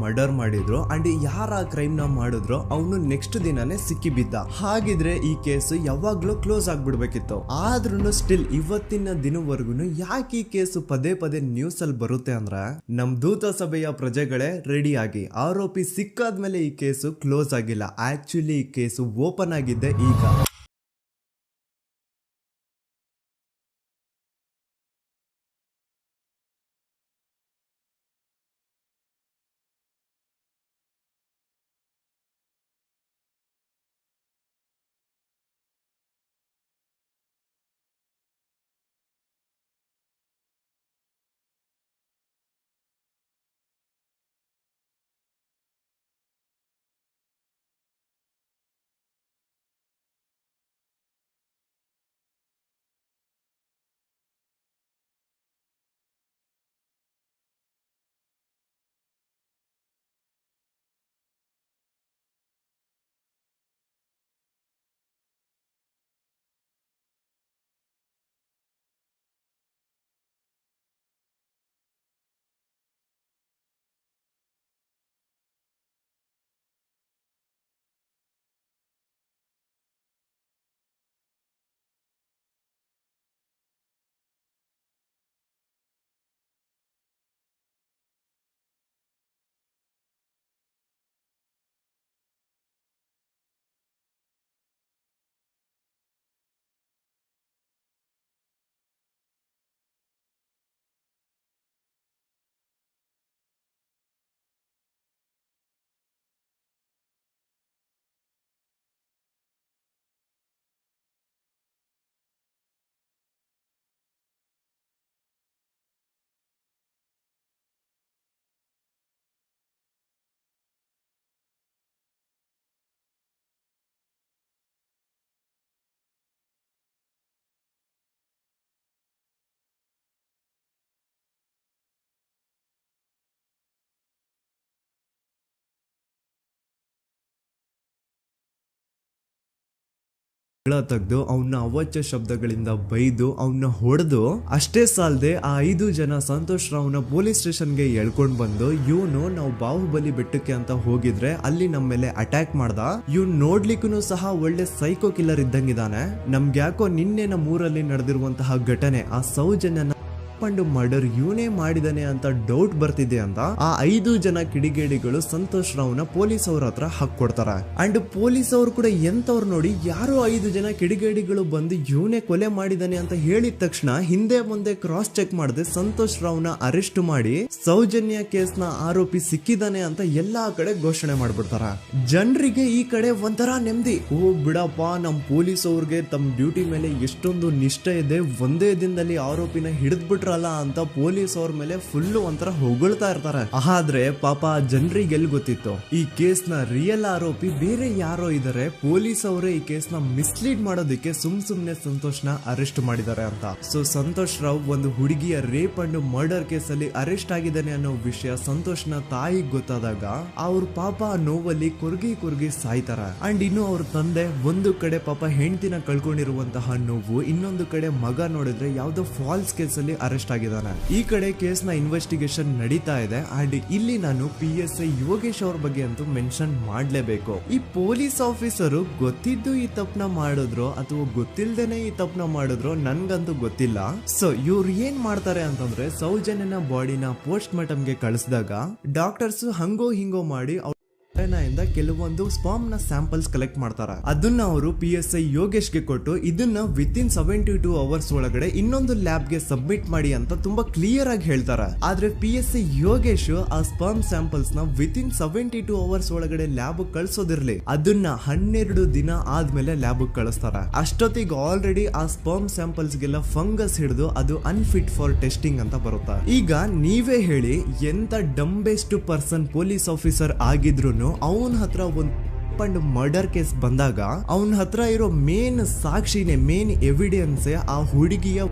ಮರ್ಡರ್ ಮಾಡಿದ್ರು ಅಂಡ್ ಯಾರ ಕ್ರೈಮ್ ನ ಮಾಡಿದ್ರು ಅವನು ನೆಕ್ಸ್ಟ್ ದಿನಾನೇ ಸಿಕ್ಕಿ ಬಿದ್ದ. ಹಾಗಿದ್ರೆ ಈ ಕೇಸ್ ಯಾವಾಗ್ಲೂ ಕ್ಲೋಸ್ ಆಗ್ಬಿಡ್ಬೇಕಿತ್ತು. ಆದ್ರೂ ಸ್ಟಿಲ್ ಇವತ್ತಿನ ದಿನವರೆಗೂ ಯಾಕೆ ಈ ಕೇಸ್ ಪದೇ ಪದೇ ನ್ಯೂಸ್ ಅಲ್ಲಿ ಬರುತ್ತೆ ಅಂದ್ರೆ, ನಮ್ ದೂತ ಸಭೆಯ ಪ್ರಜೆಗಳೇ ರೆಡಿ ಆಗಿ, ಆರೋಪಿ ಸಿಕ್ಕಾದ್ಮೇಲೆ ಈ ಕೇಸು ಕ್ಲೋಸ್ ಆಗಿಲ್ಲ. ಆಕ್ಚುಲಿ ಈ ಕೇಸು ಓಪನ್ ಆಗಿದ್ದೆ ಈಗ. ತೆಗೆದು ಅವನ್ನ ಅವಾಚ್ಯ ಶಬ್ದಗಳಿಂದ ಬೈದು ಅವನ್ನ ಹೊಡೆದು ಅಷ್ಟೇ ಸಾಲದೆ ಆ 5 ಜನ ಸಂತೋಷ್ ರಾವ್ನ ಪೊಲೀಸ್ ಸ್ಟೇಷನ್ಗೆ ಎಳ್ಕೊಂಡ್ ಬಂದು ಇವನು ನಾವು ಬಾಹುಬಲಿ ಬೆಟ್ಟಕ್ಕೆ ಅಂತ ಹೋಗಿದ್ರೆ ಅಲ್ಲಿ ನಮ್ಮ ಮೇಲೆ ಅಟ್ಯಾಕ್ ಮಾಡ್ದ, ಇವ್ನು ನೋಡ್ಲಿಕ್ಕೂ ಸಹ ಒಳ್ಳೆ ಸೈಕೋ ಕಿಲ್ಲರ್ ಇದ್ದಂಗಿದಾನೆ, ನಮ್ಗೆ ಯಾಕೋ ನಿನ್ನೆ ನಮ್ಮೂರಲ್ಲಿ ನಡೆದಿರುವಂತಹ ಘಟನೆ ಆ ಸೌಜನ್ಯನ ಮರ್ಡರ್ ಇವನೇ ಮಾಡಿದಾನೆ ಅಂತ ಡೌಟ್ ಬರ್ತಿದೆ ಅಂತ ಆ 5 ಜನ ಕಿಡಿಗೇಡಿಗಳು ಸಂತೋಷ್ ರಾವ್ನ ಪೊಲೀಸ್ ಅವ್ರ ಹತ್ರ ಹಾಕೊಡ್ತಾರೆ. ಅಂಡ್ ಪೊಲೀಸ್ ಅವರು ಕೂಡ ಎಂತವ್ರು ನೋಡಿ ಯಾರೋ 5 ಜನ ಕಿಡಿಗೇಡಿಗಳು ಬಂದು ಇವನೇ ಕೊಲೆ ಮಾಡಿದಾನೆ ಅಂತ ಹೇಳಿದ ತಕ್ಷಣ ಹಿಂದೆ ಮುಂದೆ ಕ್ರಾಸ್ ಚೆಕ್ ಮಾಡದೆ ಸಂತೋಷ್ ರಾವ್ನ ಅರೆಸ್ಟ್ ಮಾಡಿ ಸೌಜನ್ಯ ಕೇಸ್ ನ ಆರೋಪಿ ಸಿಕ್ಕಿದಾನೆ ಅಂತ ಎಲ್ಲಾ ಕಡೆ ಘೋಷಣೆ ಮಾಡ್ಬಿಡ್ತಾರ. ಜನರಿಗೆ ಈ ಕಡೆ ಒಂಥರ ನೆಮ್ಮದಿ, ಓ ಬಿಡಪ್ಪ ನಮ್ ಪೊಲೀಸ್ ಅವ್ರಿಗೆ ತಮ್ಮ ಡ್ಯೂಟಿ ಮೇಲೆ ಎಷ್ಟೊಂದು ನಿಷ್ಠೆ ಇದೆ, ಒಂದೇ ದಿನದಲ್ಲಿ ಆರೋಪಿನ ಹಿಡಿದ್ಬಿಟ್ರಲ್ಲ ಅಂತ ಪೊಲೀಸ್ ಅವ್ರ ಮೇಲೆ ಫುಲ್ ಒಂಥರ ಹೊಗಳ್ತಾ ಇರ್ತಾರೆ. ಆದ್ರೆ ಪಾಪ ಜನರಿಗೆ ಎಲ್ಲಿ ಗೊತ್ತಿತ್ತು ಈ ಕೇಸ್ ನ ರಿಯಲ್ ಆರೋಪಿ ಬೇರೆ ಯಾರೋ ಇದಾರೆ, ಪೊಲೀಸ್ ಅವರೇ ಈ ಕೇಸ್ ನ ಮಿಸ್ಲೀಡ್ ಮಾಡೋದಕ್ಕೆ ಸುಮ್ನೆ ಸಂತೋಷ್ ನ ಅರೆಸ್ಟ್ ಮಾಡಿದ್ದಾರೆ ಅಂತ. ಸೊ ಸಂತೋಷ್ ರಾವ್ ಒಂದು ಹುಡುಗಿಯ ರೇಪ್ ಅಂಡ್ ಮರ್ಡರ್ ಕೇಸ್ ಅಲ್ಲಿ ಅರೆಸ್ಟ್ ಆಗಿದ್ದಾನೆ ಅನ್ನೋ ವಿಷಯ ಸಂತೋಷ್ ನ ತಾಯಿಗೆ ಗೊತ್ತಾದಾಗ ಅವ್ರ ಪಾಪ ನೋವಲ್ಲಿ ಕುರ್ಗಿ ಸಾಯ್ತಾರ. ಅಂಡ್ ಇನ್ನು ಅವ್ರ ತಂದೆ ಒಂದು ಕಡೆ ಪಾಪ ಹೆಂಡತಿನ ಕಳ್ಕೊಂಡಿರುವಂತಹ ನೋವು, ಇನ್ನೊಂದು ಕಡೆ ಮಗ ನೋಡಿದ್ರೆ ಯಾವ್ದೋ ಫಾಲ್ಸ್ ಕೇಸ್ ಅಲ್ಲಿ ಅರೆಸ್ಟ್ ಆಗಿದ್ದಾನೆ. ಈ ಕಡೆ ಕೇಸ್ ನ ಇನ್ವೆಸ್ಟಿಗೇಷನ್ ನಡೀತಾ ಇದೆ. ಅಂಡ್ ಇಲ್ಲಿ ನಾನು PSI ಯೋಗೇಶ್ ಅವ್ರ ಬಗ್ಗೆ ಅಂತೂ ಮೆನ್ಷನ್ ಮಾಡ್ಲೇಬೇಕು. ಈ ಪೊಲೀಸ್ ಆಫೀಸರು ಗೊತ್ತಿದ್ದು ಈ ತಪ್ಪನ ಮಾಡಿದ್ರು ಅಥವಾ ಗೊತ್ತಿಲ್ದೇನೆ ಈ ತಪ್ಪನ ಮಾಡಿದ್ರು ನನ್ಗಂತೂ ಗೊತ್ತಿಲ್ಲ. ಸೊ ಇವ್ರು ಏನ್ ಮಾಡ್ತಾರೆ ಅಂತಂದ್ರೆ ಸೌಜನ್ಯನ ಬಾಡಿನ ಪೋಸ್ಟ್ ಮಾರ್ಟಮ್ ಗೆ ಕಳಿಸಿದಾಗ ಡಾಕ್ಟರ್ಸ್ ಹಂಗೋ ಹಿಂಗೋ ಮಾಡಿ ಇಂದ ಕೆಲವೊಂದು ಸ್ಪರ್ಮ್ ನ ಸ್ಯಾಂಪಲ್ಸ್ ಕಲೆಕ್ಟ್ ಮಾಡ್ತಾರ. ಅದನ್ನ ಅವರು PSI ಯೋಗೇಶ್ಗೆ ಕೊಟ್ಟು ಇದನ್ನ ವಿತಿನ್ 72 ಅವರ್ಸ್ ಒಳಗಡೆ ಇನ್ನೊಂದು ಲ್ಯಾಬ್ ಗೆ ಸಬ್ಮಿಟ್ ಮಾಡಿ ಅಂತ ತುಂಬಾ ಕ್ಲಿಯರ್ ಆಗಿ ಹೇಳ್ತಾರೆ. ಆದ್ರೆ PSI ಯೋಗೇಶ್ ಆ ಸ್ಪರ್ಮ್ ಸ್ಯಾಂಪಲ್ಸ್ ನ ವಿತಿನ್ 72 ಅವರ್ಸ್ ಒಳಗಡೆ ಲ್ಯಾಬ್ ಕಳ್ಸೋದಿರ್ಲಿ, ಅದನ್ನ 12 ದಿನ ಆದ್ಮೇಲೆ ಲ್ಯಾಬ್ ಕಳಿಸ್ತಾರ. ಅಷ್ಟೊತ್ತಿಗೆ ಆಲ್ರೆಡಿ ಆ ಸ್ಪರ್ಮ್ ಸ್ಯಾಂಪಲ್ಸ್ ಗೆಲ್ಲ ಫಂಗಸ್ ಹಿಡಿದು ಅದು ಅನ್ಫಿಟ್ ಫಾರ್ ಟೆಸ್ಟಿಂಗ್ ಅಂತ ಬರುತ್ತೆ. ಈಗ ನೀವೇ ಹೇಳಿ, ಎಂತ ಡಂಬೆಸ್ಟ್ ಪರ್ಸನ್ ಪೊಲೀಸ್ ಆಫೀಸರ್ ಆಗಿದ್ರು ಅವನ ಹತ್ರ ಒಂದು ಮರ್ಡರ್ ಕೇಸ್ ಬಂದಾಗ ಅವನ ಹತ್ರ ಇರೋ ಮೇನ್ ಸಾಕ್ಷಿನೇ, ಮೇನ್ ಎವಿಡೆನ್ಸ್ ಆ ಹುಡುಗಿಯ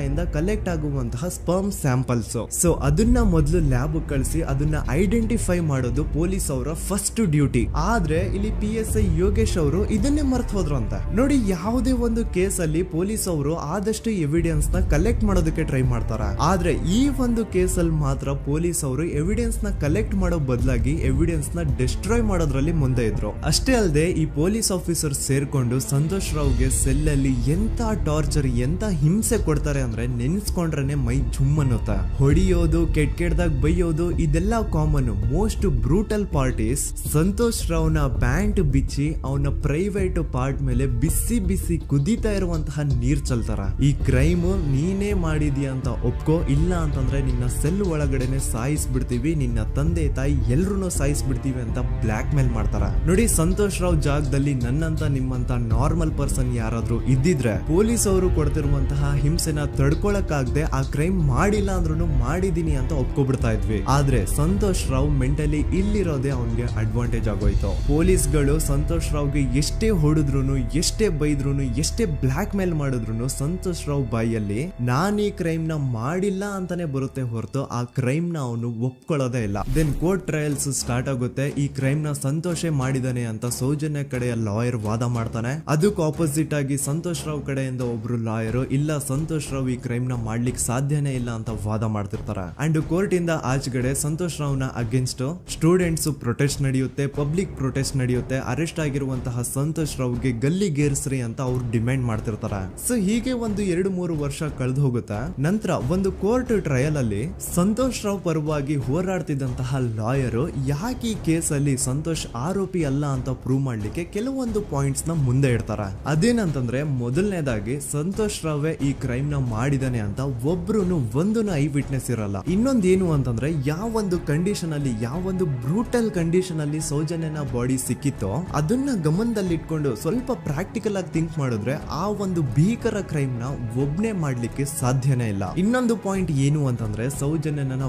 ಇಂದ ಕಲೆಕ್ಟ್ ಆಗುವಂತಹ ಸ್ಪರ್ಮ್ ಸ್ಯಾಂಪಲ್ಸ್. ಸೊ ಅದನ್ನ ಮೊದಲು ಲ್ಯಾಬ್ ಕಳಿಸಿ ಅದನ್ನ ಐಡೆಂಟಿಫೈ ಮಾಡೋದು ಪೊಲೀಸ್ ಅವರ ಫಸ್ಟ್ ಡ್ಯೂಟಿ. ಆದ್ರೆ ಇಲ್ಲಿ PSI ಯೋಗೇಶ್ ಅವರು ಇದನ್ನೇ ಮರ್ತು ಹೋದ್ರು ಅಂತ ನೋಡಿ. ಯಾವುದೇ ಒಂದು ಕೇಸ್ ಅಲ್ಲಿ ಪೊಲೀಸ್ ಅವರು ಆದಷ್ಟು ಎವಿಡೆನ್ಸ್ ನ ಕಲೆಕ್ಟ್ ಮಾಡೋದಕ್ಕೆ ಟ್ರೈ ಮಾಡ್ತಾರ. ಆದ್ರೆ ಈ ಒಂದು ಕೇಸ್ ಅಲ್ಲಿ ಮಾತ್ರ ಪೊಲೀಸ್ ಅವರು ಎವಿಡೆನ್ಸ್ ನ ಕಲೆಕ್ಟ್ ಮಾಡೋ ಬದಲಾಗಿ ಎವಿಡೆನ್ಸ್ ನ ಡಿಸ್ಟ್ರಾಯ್ ಮಾಡೋದ್ರಲ್ಲಿ ಮುಂದೆ ಇದ್ರು. ಅಷ್ಟೇ ಅಲ್ಲದೆ ಈ ಪೊಲೀಸ್ ಆಫೀಸರ್ ಸೇರ್ಕೊಂಡು ಸಂತೋಷ್ ರಾವ್ಗೆ ಸೆಲ್ ಅಲ್ಲಿ ಎಂತ ಟಾರ್ಚರ್, ಎಂತ ಹಿಂಸೆ ಕೊಡ್ತಾರೆ ಅಂದ್ರೆ ನೆನ್ಸ್ಕೊಂಡ್ರೆ ಮೈ ಜುಮ್ ಅನ್ನುತ್ತಾ. ಹೊಡಿಯೋದು, ಕೆಟ್ಟದಾಗ ಬೈಯೋದು, ಇದೆಲ್ಲ common. Most brutal parties Santosh ರಾವ್ನ ಪ್ಯಾಂಟ್ ಬಿಚ್ಚಿ ಅವನ ಪ್ರೈವೇಟ್ ಪಾರ್ಟ್ ಮೇಲೆ ಬಿಸಿ ಬಿಸಿ ಕುದೀತಾ ಇರುವಂತಹ ನೀರ್ ಚಲ್ತಾರ. ಈ ಕ್ರೈಮ್ ನೀನೇ ಮಾಡಿದ್ಯಾ ಅಂತ ಒಪ್ಕೋ, ಇಲ್ಲ ಅಂತಂದ್ರೆ ನಿನ್ನ ಸೆಲ್ ಒಳಗಡೆನೆ ಸಾಯಿಸ್ಬಿಡ್ತೀವಿ, ನಿನ್ನ ತಂದೆ ತಾಯಿ ಎಲ್ರು ಸಾಯಿಸ್ಬಿಡ್ತೀವಿ ಅಂತ ಬ್ಲಾಕ್ ಮೇಲ್ ಮಾಡ್ತಾರ. ನೋಡಿ, ಸಂತೋಷ್ ರಾವ್ ಜಾಗದಲ್ಲಿ ನನ್ನಂತ ನಿಮ್ಮಂತ ನಾರ್ಮಲ್ ಪರ್ಸನ್ ಯಾರಾದ್ರೂ ಇದ್ದಿದ್ರೆ ಪೊಲೀಸ್ ಅವರು ಕೊಡ್ತಿರುವಂತಹ ಹಿಂಸೆನ ತಡ್ಕೊಳಕ್ಕಾಗದೆ ಆ ಕ್ರೈಮ್ ಮಾಡಿಲ್ಲ ಅಂದ್ರೂ ಮಾಡಿದೀನಿ ಅಂತ ಒಪ್ಕೊಬಿಡ್ತಾ ಇದ್ವಿ. ಆದ್ರೆ ಸಂತೋಷ್ ರಾವ್ ಮೆಂಟಲಿ ಇಲ್ಲಿರೋದೇ ಅವನ್ಗೆ ಅಡ್ವಾಂಟೇಜ್ ಆಗೋಯ್ತು. ಪೊಲೀಸ್ಗಳು ಸಂತೋಷ್ ರಾವ್ಗೆ ಎಷ್ಟೇ ಹೊಡೆದ್ರು, ಎಷ್ಟೇ ಬೈದ್ರು, ಎಷ್ಟೇ ಬ್ಲಾಕ್ ಮೇಲ್ ಮಾಡಿದ್ರು ಸಂತೋಷ್ ರಾವ್ ಬಾಯಲ್ಲಿ ನಾನ್ ಈ ಕ್ರೈಮ್ ನ ಮಾಡಿಲ್ಲ ಅಂತಾನೆ ಬರುತ್ತೆ ಹೊರತು ಆ ಕ್ರೈಮ್ ನ ಅವನು ಒಪ್ಕೊಳ್ಳೋದೇ ಇಲ್ಲ. ದೆನ್ ಕೋರ್ಟ್ ಟ್ರಯಲ್ಸ್ ಸ್ಟಾರ್ಟ್ ಆಗುತ್ತೆ. ಈ ಕ್ರೈಮ್ ನ ಸಂತೋಷೇ ಮಾಡಿದಾನೆ ಅಂತ ಸೌಜನ್ಯ ಕಡೆಯ ಲಾಯರ್ ವಾದ ಮಾಡ್ತಾನೆ. ಅದಕ್ಕೆ ಆಪೋಸಿಟ್ ಆಗಿ ಸಂತೋಷ್ ರಾವ್ ಕಡೆಯಿಂದ ಒಬ್ರು ಲಾಯರ್ ಇಲ್ಲ, ಸಂತೋಷ್ ರಾವ್ ಈ ಕ್ರೈಮ್ ನ ಮಾಡ್ಲಿಕ್ಕೆ ಸಾಧ್ಯನೇ ಇಲ್ಲ ಅಂತ ವಾದ ಮಾಡ್ತಿರ್ತಾರೆ. ಅಂಡ್ ಕೋರ್ಟ್ ಇಂದ ಆಚೆಗಡೆ ಸಂತೋಷ್ ರಾವ್ ನ ಅಗೇನ್ಸ್ಟ್ ಸ್ಟೂಡೆಂಟ್ಸ್ ಪ್ರೊಟೆಸ್ಟ್ ನಡೆಯುತ್ತೆ, ಪಬ್ಲಿಕ್ ಪ್ರೊಟೆಸ್ಟ್ ನಡೆಯುತ್ತೆ. ಅರೆಸ್ಟ್ ಆಗಿರುವಂತಹ ಸಂತೋಷ್ ರಾವ್ಗೆ ಗಲ್ಲಿಗೇರಿಸ್ರಿ ಅಂತ ಅವ್ರು ಡಿಮ್ಯಾಂಡ್ ಮಾಡ್ತಿರ್ತಾರೆ. ಸೊ ಹೀಗೆ ಒಂದು 2-3 ವರ್ಷ ಕಳೆದು ಹೋಗುತ್ತೆ. ನಂತರ ಒಂದು ಕೋರ್ಟ್ ಟ್ರಯಲ್ ಅಲ್ಲಿ ಸಂತೋಷ್ ರಾವ್ ಪರವಾಗಿ ಹೋರಾಡ್ತಿದ್ದಂತಹ ಲಾಯರ್ ಯಾಕೆ ಈ ಕೇಸ್ ಅಲ್ಲಿ ಸಂತೋಷ್ ಆರೋಪಿ ಅಲ್ಲ ಅಂತ ಪ್ರೂವ್ ಮಾಡ್ಲಿಕ್ಕೆ ಕೆಲವೊಂದು ಪಾಯಿಂಟ್ಸ್ ನ ಮುಂದೆ ಇಡ್ತಾರೆ. ಅದೇನಂತಂದ್ರೆ, ಮೊದಲನೇದಾಗಿ ಸಂತೋಷ್ ರಾವ್ ಈ ಕ್ರೈಮ್ ನ ಮಾಡಿದಾನೆ ಅಂತ ಒಬ್ರು ಒಂದು ಐ ವಿಟ್ನೆಸ್ ಇರಲ್ಲ. ಇನ್ನೊಂದೇನು ಅಂತಂದ್ರೆ, ಯಾವೊಂದು ಕಂಡೀಷನ್ ಅಲ್ಲಿ, ಯಾವೊಂದು ಬ್ರೂಟಲ್ ಕಂಡೀಷನ್ ಅಲ್ಲಿ ಸೌಜನ್ಯನ ಬಾಡಿ ಸಿಕ್ಕಿತ್ತೋ ಅದನ್ನ ಗಮನದಲ್ಲಿಟ್ಕೊಂಡು ಸ್ವಲ್ಪ ಪ್ರಾಕ್ಟಿಕಲ್ ಆಗಿ ಥಿಂಕ್ ಮಾಡಿದ್ರೆ ಆ ಒಂದು ಭೀಕರ ಕ್ರೈಮ್ ನ ಒಬ್ನೇ ಮಾಡ್ಲಿಕ್ಕೆ ಸಾಧ್ಯನೇ ಇಲ್ಲ. ಇನ್ನೊಂದು ಪಾಯಿಂಟ್ ಏನು ಅಂತಂದ್ರೆ, ಸೌಜನ್ಯನ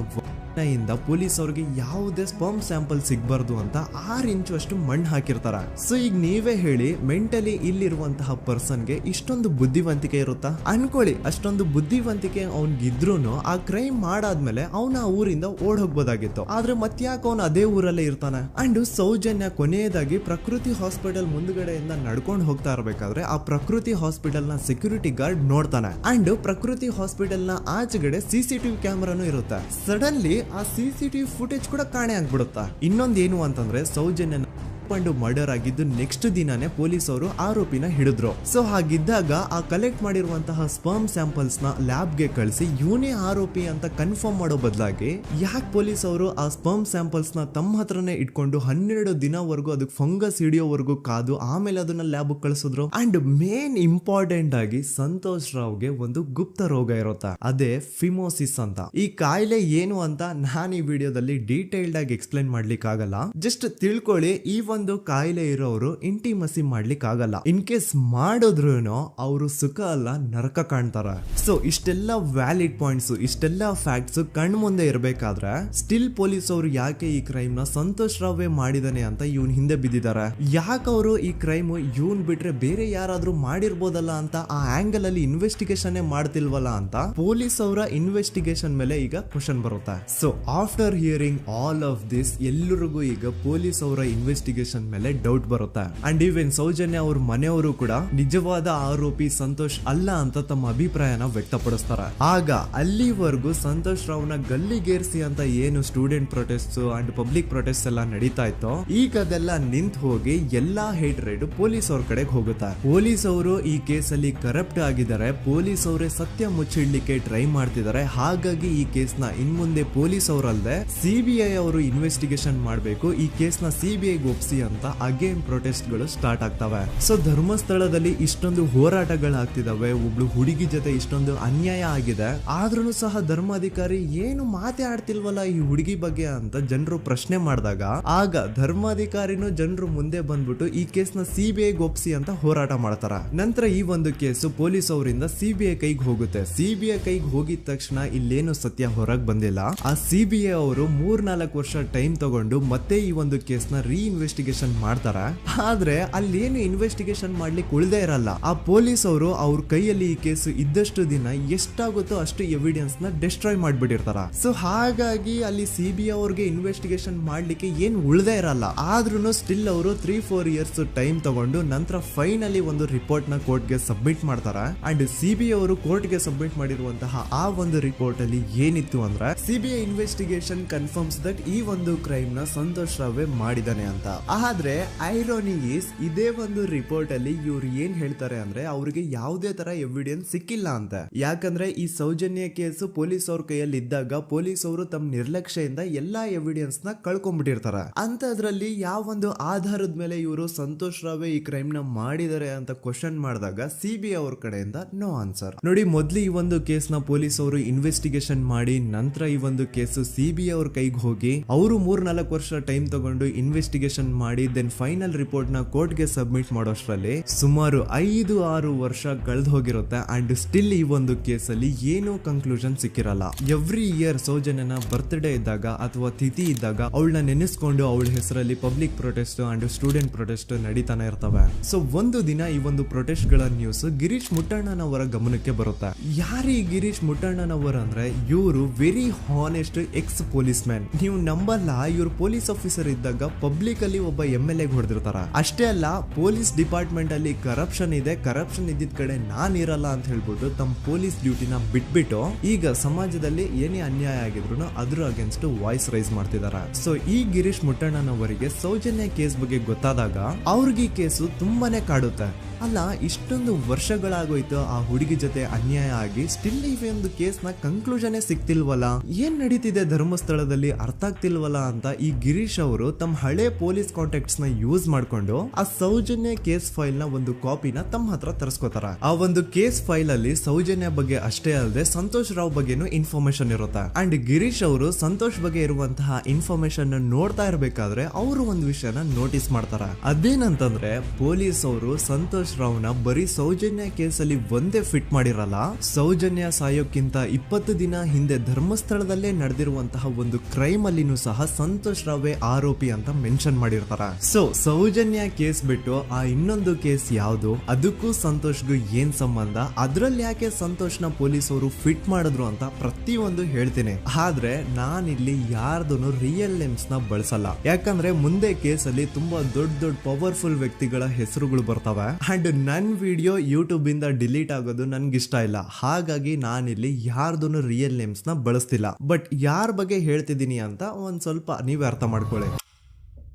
ಇಂದ ಪೊಲೀಸ್ ಅವ್ರಿಗೆ ಯಾವುದೇ ಸ್ಪರ್ಮ್ ಸ್ಯಾಂಪಲ್ ಸಿಗ್ಬಾರ್ದು ಅಂತ 6 ಇಂಚು ಅಷ್ಟು ಮಣ್ಣು ಹಾಕಿರ್ತಾರ. ಸೊ ಈಗ ನೀವೇ ಹೇಳಿ, ಮೆಂಟಲಿ ಇಲ್ಲಿರುವಂತಹ ಪರ್ಸನ್ಗೆ ಇಷ್ಟೊಂದು ಬುದ್ಧಿವಂತಿಕೆ ಇರುತ್ತಾ ಅನ್ಕೊಳ್ಳಿ. ಅಷ್ಟೊಂದು ಬುದ್ಧಿವಂತಿಕೆ ಅವ್ನಿಗಿದ್ರು ಆ ಕ್ರೈಮ್ ಮಾಡಾದ್ಮೇಲೆ ಅವನ ಆ ಊರಿಂದ ಓಡ್ ಹೋಗ್ಬೋದಾಗಿತ್ತು. ಆದ್ರೆ ಮತ್ತ್ಯಾಕೆ ಅವನು ಅದೇ ಊರಲ್ಲೇ ಇರ್ತಾನೆ. ಅಂಡ್ ಸೌಜನ್ಯ ಕೊನೆಯದಾಗಿ ಪ್ರಕೃತಿ ಹಾಸ್ಪಿಟಲ್ ಮುಂದ್ಗಡೆಯಿಂದ ನಡ್ಕೊಂಡು ಹೋಗ್ತಾ ಇರ್ಬೇಕಾದ್ರೆ ಆ ಪ್ರಕೃತಿ ಹಾಸ್ಪಿಟಲ್ ನ ಸೆಕ್ಯೂರಿಟಿ ಗಾರ್ಡ್ ನೋಡ್ತಾನೆ. ಅಂಡ್ ಪ್ರಕೃತಿ ಹಾಸ್ಪಿಟಲ್ ನ ಆಚೆಗಡೆ CCTV ಕ್ಯಾಮೆರಾನು ಇರುತ್ತೆ. ಸಡನ್ಲಿ ಆ CCTV ಫುಟೇಜ್ ಕೂಡ ಕಾಣೆ ಆಗ್ಬಿಡುತ್ತಾ. ಇನ್ನೊಂದೇನು ಅಂತಂದ್ರೆ, ಸೌಜನ್ಯ ಮರ್ಡರ್ ಆಗಿದ್ದು ನೆಕ್ಸ್ಟ್ ದಿನಾನೇ ಪೊಲೀಸ್ ಅವರು ಆರೋಪಿನ ಹಿಡಿದ್ರು. ಸೊ ಹಾಗಿದ್ದಾಗ ಆ ಕಲೆಕ್ಟ್ ಮಾಡಿರುವಂತಹ ಸ್ಪರ್ಮ್ ಸ್ಯಾಂಪಲ್ಸ್ ನ ಲ್ಯಾಬ್ ಗೆ ಕಳಿಸಿ ಇವನೇ ಆರೋಪಿ ಅಂತ ಕನ್ಫರ್ಮ್ ಮಾಡೋ ಬದಲಾಗಿ ಯಾಕೆ ಪೊಲೀಸ್ ಅವರು ಆ ಸ್ಪರ್ಮ್ ಸ್ಯಾಂಪಲ್ಸ್ ನ ತಮ್ಮ ಹತ್ರನೇ ಇಟ್ಕೊಂಡು 12 ದಿನವರೆಗೂ ಅದಕ್ಕೆ ಫಂಗಸ್ ಹಿಡಿಯೋವರೆಗೂ ಕಾದು ಆಮೇಲೆ ಅದನ್ನ ಲ್ಯಾಬ್ ಕಳಿಸಿದ್ರು. ಅಂಡ್ ಮೇನ್ ಇಂಪಾರ್ಟೆಂಟ್ ಆಗಿ ಸಂತೋಷ್ ರಾವ್ಗೆ ಒಂದು ಗುಪ್ತ ರೋಗ ಇರುತ್ತೆ, ಅದೇ ಫಿಮೋಸಿಸ್ ಅಂತ. ಈ ಕಾಯಿಲೆ ಏನು ಅಂತ ನಾನು ಈ ವಿಡಿಯೋದಲ್ಲಿ ಡೀಟೇಲ್ಡ್ ಆಗಿ ಎಕ್ಸ್ಪ್ಲೈನ್ ಮಾಡ್ಲಿಕ್ಕೆ ಆಗಲ್ಲ. ಜಸ್ಟ್ ತಿಳ್ಕೊಳ್ಳಿ, ಈ ಒಂದು ಕಾಯಿಲೆ ಇರೋರು ಇಂಟಿಮಸಿ ಮಾಡ್ಲಿಕ್ಕೆ ಆಗಲ್ಲ. ಇನ್ ಕೇಸ್ ಮಾಡಿದ್ರು ಅವರು ಸುಖ ಅಲ್ಲ ನರಕ ಕಾಣ್ತಾರ. ಸೊ ಇಷ್ಟೆಲ್ಲ ವ್ಯಾಲಿಡ್ ಪಾಯಿಂಟ್ಸ್, ಇಷ್ಟೆಲ್ಲ ಫ್ಯಾಕ್ಟ್ಸ್ ಕಣ್ ಮುಂದೆ ಇರಬೇಕಾದ್ರೆ ಸ್ಟಿಲ್ ಪೊಲೀಸ್ ಅವರು ಯಾಕೆ ಈ ಕ್ರೈಮ್ ನ ಸಂತೋಷ್ ರಾವೇ ಮಾಡಿದಾನೆ ಅಂತ ಇವನ್ ಹಿಂದೆ ಬಿದ್ದಿದ್ದಾರೆ. ಯಾಕೆ ಅವರು ಈ ಕ್ರೈಮ್ ಇವನ್ ಬಿಟ್ರೆ ಬೇರೆ ಯಾರಾದ್ರೂ ಮಾಡಿರ್ಬೋದಲ್ಲ ಅಂತ ಆ ಆಂಗಲ್ ಅಲ್ಲಿ ಇನ್ವೆಸ್ಟಿಗೇಷನ್ ಮಾಡ್ತಿಲ್ವಲ್ಲ ಅಂತ ಪೊಲೀಸ್ ಅವರ ಇನ್ವೆಸ್ಟಿಗೇಷನ್ ಮೇಲೆ ಈಗ ಕ್ವಶನ್ ಬರುತ್ತೆ. So after hearing all of this, ಎಲ್ಲರಿಗೂ ಈಗ ಪೊಲೀಸ್ ಅವರ ಇನ್ವೆಸ್ಟಿಗೇಷನ್ ಇನ್ವೆಸ್ಟಿಗೇಷನ್ ಮೇಲೆ ಡೌಟ್ ಬರುತ್ತೆ. ಅಂಡ್ ಈವನ್ ಸೌಜನ್ಯ ಅವ್ರ ಮನೆಯವರು ಕೂಡ ನಿಜವಾದ ಆರೋಪಿ ಸಂತೋಷ್ ಅಲ್ಲ ಅಂತ ತಮ್ಮ ಅಭಿಪ್ರಾಯನ ವ್ಯಕ್ತಪಡಿಸ್ತಾರೆ. ಆಗ ಅಲ್ಲಿವರೆಗೂ ಸಂತೋಷ್ ರಾವ್ನ ಗಲ್ಲಿಗೇರಿಸಿ ಅಂತ ಏನು student protest and public protest ಎಲ್ಲ ನಡೀತಾ ಇತ್ತು, ಈಗ ಅದೆಲ್ಲ ನಿಂತು ಹೋಗಿ ಎಲ್ಲಾ ಹೇಟ್ರೇಡ್ ಪೊಲೀಸ್ ಅವ್ರ ಕಡೆಗೆ ಹೋಗುತ್ತೆ. ಪೊಲೀಸ್ ಅವರು ಈ ಕೇಸಲ್ಲಿ ಕರಪ್ಟ್ ಆಗಿದ್ದಾರೆ, ಪೊಲೀಸ್ ಅವರೇ ಸತ್ಯ ಮುಚ್ಚಿಡ್ಲಿಕ್ಕೆ ಟ್ರೈ ಮಾಡ್ತಿದ್ದಾರೆ. ಹಾಗಾಗಿ ಈ ಕೇಸ್ ನ ಇನ್ಮುಂದೆ ಪೊಲೀಸ್ ಅವರಲ್ಲದೆ ಸಿಬಿಐ ಅವರು ಇನ್ವೆಸ್ಟಿಗೇಷನ್ ಮಾಡಬೇಕು, ಈ ಕೇಸ್ ನ ಸಿಬಿಐ ಒಪ್ಸಿ ಅಂತ ಅಗೇನ್ ಪ್ರೊಟೆಸ್ಟ್ ಗಳು ಸ್ಟಾರ್ಟ್ ಆಗ್ತವೆ. ಸೊ ಧರ್ಮಸ್ಥಳದಲ್ಲಿ ಇಷ್ಟೊಂದು ಹೋರಾಟಗಳಾಗ್ತಿದಾವೆ, ಒಬ್ಳು ಹುಡುಗಿ ಜೊತೆ ಇಷ್ಟೊಂದು ಅನ್ಯಾಯ ಆಗಿದೆ, ಆದ್ರೂ ಸಹ ಧರ್ಮಾಧಿಕಾರಿ ಏನು ಮಾತೇ ಆಡ್ತಿಲ್ವಲ್ಲ ಈ ಹುಡುಗಿ ಬಗ್ಗೆ ಅಂತ ಜನರು ಪ್ರಶ್ನೆ ಮಾಡಿದಾಗ ಆಗ ಧರ್ಮಾಧಿಕಾರಿನೂ ಜನರು ಮುಂದೆ ಬಂದ್ಬಿಟ್ಟು ಈ ಕೇಸ್ ನ ಸಿಬಿಐ ಒಪ್ಸಿ ಅಂತ ಹೋರಾಟ ಮಾಡ್ತಾರ. ನಂತರ ಈ ಒಂದು ಕೇಸು ಪೊಲೀಸ್ ಅವರಿಂದ ಸಿಬಿಐ ಕೈಗೆ ಹೋಗುತ್ತೆ. ಸಿಬಿಐ ಕೈಗೆ ಹೋಗಿದ ತಕ್ಷಣ ಇಲ್ಲೇನು ಸತ್ಯ ಹೊರಗೆ ಬಂದಿಲ್ಲ. ಆ ಸಿಬಿಐ ಅವರು 3-4 ವರ್ಷ ಟೈಮ್ ತಗೊಂಡು ಮತ್ತೆ ಈ ಒಂದು ಕೇಸ್ ನ ರೀ ಇನ್ವೆಸ್ಟಿಗೇಷನ್ ಮಾಡ್ತಾರ. ಆದ್ರೆ ಅಲ್ಲೇನು ಇನ್ವೆಸ್ಟಿಗೇಷನ್ ಮಾಡ್ಲಿಕ್ಕೆ ಉಳ್ದೇ ಇರಲ್ಲ. ಆ ಪೊಲೀಸ್ ಅವರು ಅವ್ರ ಕೈಯಲ್ಲಿ ಈ ಕೇಸು ಇದ್ದಷ್ಟು ದಿನ ಎಷ್ಟಾಗುತ್ತೋ ಅಷ್ಟು ಎವಿಡೆನ್ಸ್ ನ ಡಿಸ್ಟ್ರಾಯ್ ಮಾಡ್ಬಿಟ್ಟಿರ್ತಾರ. ಸೊ ಹಾಗಾಗಿ ಅಲ್ಲಿ ಸಿಬಿಐ ಅವ್ರಿಗೆ ಇನ್ವೆಸ್ಟಿಗೇಷನ್ ಮಾಡ್ಲಿಕ್ಕೆ ಏನ್ ಉಳ್ದೇ ಇರಲ್ಲ. ಆದ್ರೂ ಸ್ಟಿಲ್ ಅವರು 3-4 ಇಯರ್ಸ್ ಟೈಮ್ ತಗೊಂಡು ನಂತರ ಫೈನಲಿ ಒಂದು ರಿಪೋರ್ಟ್ ನ ಕೋರ್ಟ್ ಗೆ ಸಬ್ಮಿಟ್ ಮಾಡ್ತಾರ. ಅಂಡ್ ಸಿಬಿಐ ಅವರು ಕೋರ್ಟ್ ಗೆ ಸಬ್ಮಿಟ್ ಮಾಡಿರುವಂತಹ ಆ ಒಂದು ರಿಪೋರ್ಟ್ ಅಲ್ಲಿ ಏನಿತ್ತು ಅಂದ್ರೆ ಸಿಬಿಐ ಇನ್ವೆಸ್ಟಿಗೇಷನ್ ಕನ್ಫರ್ಮ್ಸ್ ದಟ್ ಈ ಒಂದು ಕ್ರೈಮ್ ನ ಸಂತೋಷ್ ರಾವ್ ಮಾಡಿದಾನೆ ಅಂತ. ಆದ್ರೆ ಐರಾನಿ ಈಸ್ ಇದೇ ಒಂದು ರಿಪೋರ್ಟ್ ಅಲ್ಲಿ ಇವ್ರು ಏನ್ ಹೇಳ್ತಾರೆ ಅಂದ್ರೆ ಅವ್ರಿಗೆ ಯಾವುದೇ ತರ ಎವಿಡೆನ್ಸ್ ಸಿಕ್ಕಿಲ್ಲ ಅಂತ. ಯಾಕಂದ್ರೆ ಈ ಸೌಜನ್ಯ ಕೇಸ್ ಪೊಲೀಸ್ ಅವ್ರ ಕೈಯಲ್ಲಿ ಇದ್ದಾಗ ಪೊಲೀಸ್ ಅವರು ತಮ್ಮ ನಿರ್ಲಕ್ಷ್ಯದಿಂದ ಎಲ್ಲಾ ಎವಿಡೆನ್ಸ್ ನ ಕಳ್ಕೊಂಡ್ಬಿಟ್ಟಿರ್ತಾರ. ಅಂತದ್ರಲ್ಲಿ ಯಾವ ಒಂದು ಆಧಾರದ ಮೇಲೆ ಇವರು ಸಂತೋಷ್ ರಾವ್ ಈ ಕ್ರೈಮ್ ನ ಮಾಡಿದ್ದಾರೆ ಅಂತ ಕ್ವಶನ್ ಮಾಡಿದಾಗ ಸಿಬಿಐ ಅವ್ರ ಕಡೆಯಿಂದ ನೋ ಆನ್ಸರ್. ನೋಡಿ, ಮೊದ್ಲು ಈ ಒಂದು ಕೇಸ್ ನ ಪೊಲೀಸ್ ಅವರು ಇನ್ವೆಸ್ಟಿಗೇಷನ್ ಮಾಡಿ ನಂತರ ಈ ಒಂದು ಕೇಸು ಸಿಬಿಐ ಅವ್ರ ಕೈಗೆ ಹೋಗಿ ಅವರು 3-4 ವರ್ಷ ಟೈಮ್ ತಗೊಂಡು ಇನ್ವೆಸ್ಟಿಗೇಷನ್ ಮಾಡಿ ದೆನ್ ಫೈನಲ್ ರಿಪೋರ್ಟ್ ನ ಕೋರ್ಟ್ ಗೆ ಸಬ್ಮಿಟ್ ಮಾಡೋಷ್ಟ್ರಲ್ಲಿ ಸುಮಾರು 5-6 ವರ್ಷ ಕಳೆದು ಹೋಗಿರುತ್ತೆ. ಅಂಡ್ ಸ್ಟಿಲ್ ಈ ಒಂದು ಕೇಸ್ ಅಲ್ಲಿ ಏನೂ ಕನ್ಕ್ಲೂಷನ್ ಸಿಕ್ಕಿರಲ್ಲ. ಎವ್ರಿ ಇಯರ್ ಸೌಜನ್ಯನ ಬರ್ತ್ಡೇ ಇದ್ದಾಗ ಅಥವಾ ತಿಥಿ ಇದ್ದಾಗ ಅವಳನ್ನ ನೆನೆಸ್ಕೊಂಡು ಅವಳ ಹೆಸರಲ್ಲಿ public protest and student protest ನಡೀತಾನೆ ಇರ್ತವೆ. ಸೊ ಒಂದು ದಿನ ಈ ಒಂದು ಪ್ರೊಟೆಸ್ಟ್ ಗಳ ನ್ಯೂಸ್ ಗಿರೀಶ್ ಮುಟ್ಟಣ್ಣನವರ ಗಮನಕ್ಕೆ ಬರುತ್ತೆ. ಯಾರೀ ಗಿರೀಶ್ ಮುಟ್ಟಣ್ಣನವರ ಅಂದ್ರೆ ಇವರು very honest X police man. ನೀವು ನಂಬಲ್ಲ, ಇವ್ರು ಪೊಲೀಸ್ ಆಫೀಸರ್ ಇದ್ದಾಗ ಪಬ್ಲಿಕ್ ಅಲ್ಲಿ ಒಬ್ಬ MLA ಹೊಡೆದಿರ್ತಾರ. ಅಷ್ಟೇ ಅಲ್ಲ, ಪೊಲೀಸ್ ಡಿಪಾರ್ಟ್ಮೆಂಟ್ ಅಲ್ಲಿ ಕರಪ್ಷನ್ ಇದೆ, ಕರಪ್ಷನ್ ಇದ್ದಿದ್ ಕಡೆ ನಾನ್ ಇರಲ್ಲ ಅಂತ ಹೇಳ್ಬಿಟ್ಟು ತಮ್ಮ ಪೊಲೀಸ್ ಡ್ಯೂಟಿನ ಬಿಟ್ಬಿಟ್ಟು ಈಗ ಸಮಾಜದಲ್ಲಿ ಏನೇ ಅನ್ಯಾಯ ಆಗಿದ್ರು ಅದ್ರ ಅಗೇನ್ಸ್ಟ್ ವಾಯ್ಸ್ ರೈಸ್ ಮಾಡ್ತಿದಾರ. ಸೊ ಈ ಗಿರೀಶ್ ಮುಟ್ಟಣ್ಣನವರಿಗೆ ಸೌಜನ್ಯ ಕೇಸ್ ಬಗ್ಗೆ ಗೊತ್ತಾದಾಗ ಅವ್ರಿಗೆ ಈ ಕೇಸು ತುಂಬಾನೇ ಕಾಡುತ್ತೆ. ಅಲ್ಲ, ಇಷ್ಟೊಂದು ವರ್ಷಗಳಾಗೋಯ್ತು ಆ ಹುಡುಗಿ ಜೊತೆ ಅನ್ಯಾಯ ಆಗಿ, ಸ್ಟಿಲ್ ಈ ಒಂದು ಕೇಸ್ ನ ಕನ್ಕ್ಲೂಷನ್ ಸಿಕ್ತಿಲ್ವಲ್ಲ, ಏನ್ ನಡೀತಿದೆ ಧರ್ಮಸ್ಥಳದಲ್ಲಿ ಅರ್ಥ ಆಗ್ತಿಲ್ವಲ್ಲ ಅಂತ ಈ ಗಿರೀಶ್ ಅವರು ತಮ್ಮ ಹಳೆ ಪೊಲೀಸ್ ಕಾಂಟ್ಯಾಕ್ಟ್ಸ್ ನ ಯೂಸ್ ಮಾಡ್ಕೊಂಡು ಆ ಸೌಜನ್ಯ ಕೇಸ್ ಫೈಲ್ ನ ಒಂದು ಕಾಪಿನ ತಮ್ಮ ಹತ್ರ ತರಿಸ್ಕೋತಾರ. ಆ ಒಂದು ಕೇಸ್ ಫೈಲ್ ಅಲ್ಲಿ ಸೌಜನ್ಯ ಬಗ್ಗೆ ಅಷ್ಟೇ ಅಲ್ಲದೆ ಸಂತೋಷ್ ರಾವ್ ಬಗ್ಗೆನೂ ಇನ್ಫಾರ್ಮೇಶನ್ ಇರುತ್ತೆ. ಅಂಡ್ ಗಿರೀಶ್ ಅವರು ಸಂತೋಷ್ ಬಗ್ಗೆ ಇರುವಂತಹ ಇನ್ಫಾರ್ಮೇಶನ್ ನೋಡ್ತಾ ಇರ್ಬೇಕಾದ್ರೆ ಅವರು ಒಂದು ವಿಷಯನ ನೋಟಿಸ್ ಮಾಡ್ತಾರ. ಅದೇನಂತಂದ್ರೆ ಪೊಲೀಸ್ ಅವರು ಸಂತೋಷ್ ರಾವ್ನ ಬರೀ ಸೌಜನ್ಯ ಕೇಸಲ್ಲಿ ಒಂದೇ ಫಿಟ್ ಮಾಡಿರಲ್ಲ, ಸೌಜನ್ಯ ಸಾಯೋಕ್ಕಿಂತ 20 ದಿನ ಹಿಂದೆ ಧರ್ಮಸ್ಥಳದಲ್ಲೇ ನಡೆದಿರುವಂತಹ ಒಂದು ಕ್ರೈಮ್ ಅಲ್ಲಿನೂ ಸಹ ಸಂತೋಷ್ ರಾವ್ ಆರೋಪಿ ಅಂತ ಮೆನ್ಷನ್ ಮಾಡಿರ್ತಾರ. ಸೊ ಸೌಜನ್ಯ ಕೇಸ್ ಬಿಟ್ಟು ಆ ಇನ್ನೊಂದು ಕೇಸ್ ಯಾವುದು, ಅದಕ್ಕೂ ಸಂತೋಷ್ಗೂ ಏನ್ ಸಂಬಂಧ, ಅದ್ರಲ್ಲಿ ಯಾಕೆ ಸಂತೋಷ್ನ ಪೊಲೀಸ್ ಅವರು ಫಿಟ್ ಮಾಡಿದ್ರು ಅಂತ ಪ್ರತಿಯೊಂದು ಹೇಳ್ತೀನಿ. ಆದ್ರೆ ನಾನಿಲ್ಲಿ ಯಾರ್ದು ರಿಯಲ್ ನೇಮ್ಸ್ ನ ಬಳಸಲ್ಲ. ಯಾಕಂದ್ರೆ ಮುಂದೆ ಕೇಸಲ್ಲಿ ತುಂಬಾ ದೊಡ್ಡ ಪವರ್ಫುಲ್ ವ್ಯಕ್ತಿಗಳ ಹೆಸರುಗಳು ಬರ್ತವೆ. ಅಂಡ್ ನನ್ ವಿಡಿಯೋ ಯೂಟ್ಯೂಬ್ ಇಂದ ಡಿಲೀಟ್ ಆಗೋದು ನನ್ಗೆ ಇಷ್ಟ ಇಲ್ಲ. ಹಾಗಾಗಿ ನಾನಿಲ್ಲಿ ಯಾರ್ದು ರಿಯಲ್ ನೇಮ್ಸ್ ನ ಬಳಸ್ತಿಲ್ಲ. ಬಟ್ ಯಾರ ಬಗ್ಗೆ ಹೇಳ್ತಿದ್ದೀನಿ ಅಂತ ಒಂದ್ ಸ್ವಲ್ಪ ನೀವೇ ಅರ್ಥ ಮಾಡ್ಕೊಳ್ಳಿ.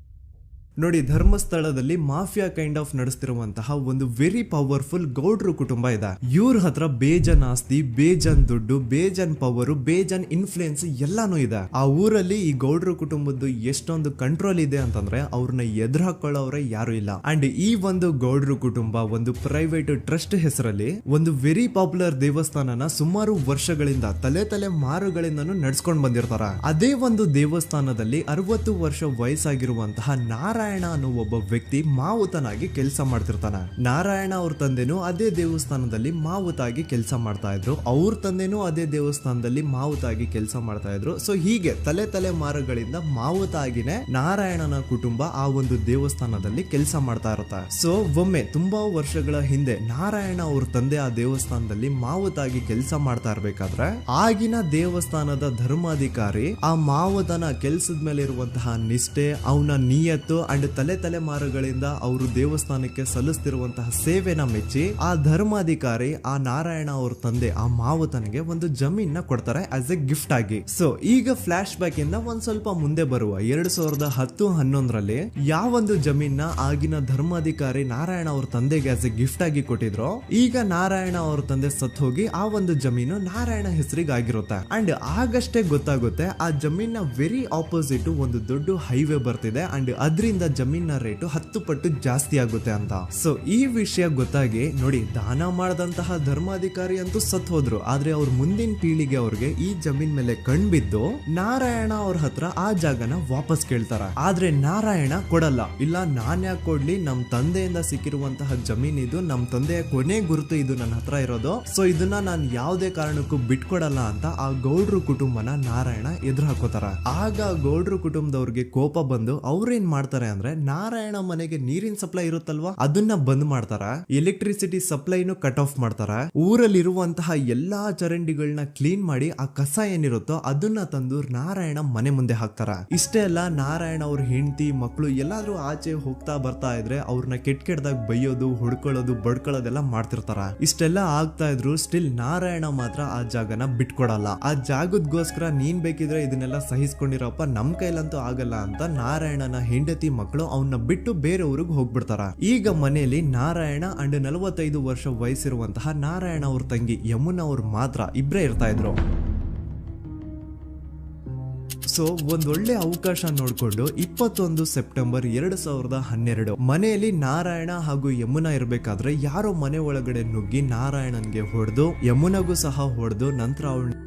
ನೋಡಿ, ಧರ್ಮಸ್ಥಳದಲ್ಲಿ ಮಾಫಿಯಾ ಕೈಂಡ್ ಆಫ್ ನಡೆಸ್ತಿರುವಂತಹ ಒಂದು ವೆರಿ ಪವರ್ಫುಲ್ ಗೌಡ್ರು ಕುಟುಂಬ ಇದೆ. ಇವ್ರ ಹತ್ರ ಬೇಜನ್ ಆಸ್ತಿ, ಬೇಜನ್ ದುಡ್ಡು, ಬೇಜನ್ ಪವರ್, ಬೇಜನ್ ಇನ್ಫ್ಲೂಯೆನ್ಸ್ ಎಲ್ಲಾನು ಇದೆ. ಆ ಊರಲ್ಲಿ ಈ ಗೌಡ್ರು ಕುಟುಂಬದ್ದು ಎಷ್ಟೊಂದು ಕಂಟ್ರೋಲ್ ಇದೆ ಅಂತಂದ್ರೆ ಅವ್ರನ್ನ ಎದುರು ಹಾಕೊಳ್ಳೋರೆ ಯಾರು ಇಲ್ಲ. ಅಂಡ್ ಈ ಒಂದು ಗೌಡ್ರು ಕುಟುಂಬ ಒಂದು ಪ್ರೈವೇಟ್ ಟ್ರಸ್ಟ್ ಹೆಸರಲ್ಲಿ ಒಂದು ವೆರಿ ಪಾಪ್ಯುಲರ್ ದೇವಸ್ಥಾನನ ಸುಮಾರು ವರ್ಷಗಳಿಂದ ತಲೆ ಮಾರುಗಳಿಂದನೂ ನಡ್ಸ್ಕೊಂಡ್ ಬಂದಿರ್ತಾರ. ಅದೇ ಒಂದು ದೇವಸ್ಥಾನದಲ್ಲಿ 60 ವರ್ಷ ವಯಸ್ಸಾಗಿರುವಂತಹ ನಾರಾಯಣ ಅನ್ನೋ ಒಬ್ಬ ವ್ಯಕ್ತಿ ಮಾವುತನಾಗಿ ಕೆಲಸ ಮಾಡ್ತಿರ್ತಾನೆ. ನಾರಾಯಣ ಅವ್ರ ತಂದೆನೂ ಅದೇ ದೇವಸ್ಥಾನದಲ್ಲಿ ಮಾವುತಾಗಿ ಕೆಲಸ ಮಾಡ್ತಾ ಇದ್ರು, ಅವ್ರ ತಂದೆನೂ ಅದೇ ದೇವಸ್ಥಾನದಲ್ಲಿ ಮಾವುತಾಗಿ ಕೆಲಸ ಮಾಡ್ತಾ ಇದ್ರು. ಸೊ ಹೀಗೆ ತಲೆ ಮಾರುಗಳಿಂದ ಮಾವುತಾಗಿನೇ ನಾರಾಯಣನ ಕುಟುಂಬ ಆ ಒಂದು ದೇವಸ್ಥಾನದಲ್ಲಿ ಕೆಲಸ ಮಾಡ್ತಾ ಇರುತ್ತೆ. ಸೊ ಒಮ್ಮೆ ತುಂಬಾ ವರ್ಷಗಳ ಹಿಂದೆ ನಾರಾಯಣ ಅವ್ರ ತಂದೆ ಆ ದೇವಸ್ಥಾನದಲ್ಲಿ ಮಾವುತಾಗಿ ಕೆಲಸ ಮಾಡ್ತಾ ಇರ್ಬೇಕಾದ್ರೆ ಆಗಿನ ದೇವಸ್ಥಾನದ ಧರ್ಮಾಧಿಕಾರಿ ಆ ಮಾವುತನ ಕೆಲ್ಸದ ಮೇಲೆ ಇರುವಂತಹ ನಿಷ್ಠೆ, ಅವನ ನಿಯತ್ತು ಅಂಡ್ ತಲೆಮಾರುಗಳಿಂದ ಅವರು ದೇವಸ್ಥಾನಕ್ಕೆ ಸಲ್ಲಿಸ್ತಿರುವಂತಹ ಸೇವೆನ ಮೆಚ್ಚಿ ಆ ಧರ್ಮಾಧಿಕಾರಿ ಆ ನಾರಾಯಣ ಅವ್ರ ತಂದೆ ಆ ಮಾವುತನಿಗೆ ಒಂದು ಜಮೀನ್ ಕೊಡ್ತಾರೆ ಆಸ್ ಎ ಗಿಫ್ಟ್ ಆಗಿ. ಸೊ ಈಗ ಫ್ಲಾಶ್ ಬ್ಯಾಕ್ ಇಂದ ಒಂದ್ ಸ್ವಲ್ಪ ಮುಂದೆ ಬರುವ 2010-11ರಲ್ಲಿ ಯಾವೊಂದು ಜಮೀನ ಆಗಿನ ಧರ್ಮಾಧಿಕಾರಿ ನಾರಾಯಣ ಅವ್ರ ತಂದೆಗೆ ಆಸ್ ಎ ಗಿಫ್ಟ್ ಆಗಿ ಕೊಟ್ಟಿದ್ರು, ಈಗ ನಾರಾಯಣ ಅವ್ರ ತಂದೆ ಸತ್ ಹೋಗಿ ಆ ಒಂದು ಜಮೀನು ನಾರಾಯಣ ಹೆಸರಿಗೆ ಆಗಿರುತ್ತೆ. ಅಂಡ್ ಆಗಷ್ಟೇ ಗೊತ್ತಾಗುತ್ತೆ ಆ ಜಮೀನ ವೆರಿ ಆಪೋಸಿಟ್ ಒಂದು ದೊಡ್ಡ ಹೈವೇ ಬರ್ತಿದೆ ಅಂಡ್ ಅದರಿಂದ ಜಮೀನ ರೇಟು 10 ಪಟ್ಟು ಜಾಸ್ತಿ ಆಗುತ್ತೆ ಅಂತ. ಸೊ ಈ ವಿಷಯ ಗೊತ್ತಾಗಿ ನೋಡಿ ದಾನ ಮಾಡದಂತಹ ಧರ್ಮಾಧಿಕಾರಿ ಅಂತೂ ಸತ್ ಹೋದ್ರು, ಆದ್ರೆ ಅವ್ರ ಮುಂದಿನ ಪೀಳಿಗೆ ಅವ್ರಿಗೆ ಈ ಜಮೀನ್ ಮೇಲೆ ಕಣ್ಬಿದ್ದು ನಾರಾಯಣ ಅವ್ರ ಹತ್ರ ಆ ಜಾಗನ ವಾಪಸ್ ಕೇಳ್ತಾರ. ಆದ್ರೆ ನಾರಾಯಣ ಕೊಡಲ್ಲ. ಇಲ್ಲ ನಾನ್ ಯಾಕೆ ಕೊಡ್ಲಿ, ನಮ್ ತಂದೆಯಿಂದ ಸಿಕ್ಕಿರುವಂತಹ ಜಮೀನ್ ಇದು, ನಮ್ ತಂದೆಯ ಕೊನೆ ಗುರುತು ಇದು ನನ್ನ ಹತ್ರ ಇರೋದು, ಸೊ ಇದನ್ನ ನಾನ್ ಯಾವುದೇ ಕಾರಣಕ್ಕೂ ಬಿಟ್ಕೊಡಲ್ಲ ಅಂತ ಆ ಗೌಡ್ರು ಕುಟುಂಬನ ನಾರಾಯಣ ಎದುರು ಹಾಕೋತಾರ. ಆಗ ಗೌಡ್ರು ಕುಟುಂಬದವ್ರಿಗೆ ಕೋಪ ಬಂದು ಅವ್ರೇನ್ ಮಾಡ್ತಾರೆ ಅಂದ್ರೆ ನಾರಾಯಣ ಮನೆಗೆ ನೀರಿನ ಸಪ್ಲೈ ಇರುತ್ತಲ್ವಾ ಅದನ್ನ ಬಂದ್ ಮಾಡ್ತಾರ, ಎಲೆಕ್ಟ್ರಿಸಿಟಿ ಸಪ್ಲೈನು ಕಟ್ ಆಫ್ ಮಾಡ್ತಾರ, ಊರಲ್ಲಿರುವಂತಹ ಎಲ್ಲಾ ಚರಂಡಿಗಳನ್ನ ಕ್ಲೀನ್ ಮಾಡಿ ಆ ಕಸ ಏನಿರುತ್ತೋ ಅದನ್ನ ತಂದು ನಾರಾಯಣ ಮನೆ ಮುಂದೆ ಹಾಕ್ತಾರ. ಇಷ್ಟೇ ಅಲ್ಲ, ನಾರಾಯಣ ಅವ್ರ ಹೆಂಡತಿ ಮಕ್ಕಳು ಎಲ್ಲಾದ್ರೂ ಆಚೆ ಹೋಗ್ತಾ ಬರ್ತಾ ಇದ್ರೆ ಅವ್ರನ್ನ ಕೆಟ್ಟದಾಗ ಬೈಯೋದು, ಹೊಡ್ಕೊಳ್ಳೋದು, ಬಡ್ಕೊಳ್ಳೋದೆಲ್ಲ ಮಾಡ್ತಿರ್ತಾರ. ಇಷ್ಟೆಲ್ಲ ಆಗ್ತಾ ಇದ್ರು ಸ್ಟಿಲ್ ನಾರಾಯಣ ಮಾತ್ರ ಆ ಜಾಗನ ಬಿಟ್ಕೊಡಲ್ಲ. ಆ ಜಾಗದ್ಗೋಸ್ಕರ ನೀನ್ ಬೇಕಿದ್ರೆ ಇದನ್ನೆಲ್ಲ ಸಹಿಸ್ಕೊಂಡಿರಪ್ಪ, ನಮ್ ಕೈಲಂತೂ ಆಗಲ್ಲ ಅಂತ ನಾರಾಯಣನ ಹೆಂಡತಿ ಮಕ್ಕಳು ಅವನ್ನ ಬಿಟ್ಟು ಬೇರೆ ಊರಿಗೆ ಹೋಗ್ಬಿಡ್ತಾರ. ಈಗ ಮನೆಯಲ್ಲಿ ನಾರಾಯಣ ಅಂಡ್ 45 ವರ್ಷ ವಯಸ್ಸಿರುವಂತಹ ನಾರಾಯಣ ಅವ್ರ ತಂಗಿ ಯಮುನಾ ಅವ್ರು ಮಾತ್ರ ಇಬ್ರೇ ಇರ್ತಾ ಇದ್ರು. ಸೊ ಒಂದೊಳ್ಳೆ ಅವಕಾಶ ನೋಡ್ಕೊಂಡು 21 ಸೆಪ್ಟೆಂಬರ್ 2012 ಮನೆಯಲ್ಲಿ ನಾರಾಯಣ ಹಾಗೂ ಯಮುನಾ ಇರ್ಬೇಕಾದ್ರೆ ಯಾರೋ ಮನೆ ಒಳಗಡೆ ನುಗ್ಗಿ ನಾರಾಯಣನ್ಗೆ ಹೊಡೆದು ಯಮುನಾಗೂ ಸಹ ಹೊಡೆದು ನಂತರ ಅವಳು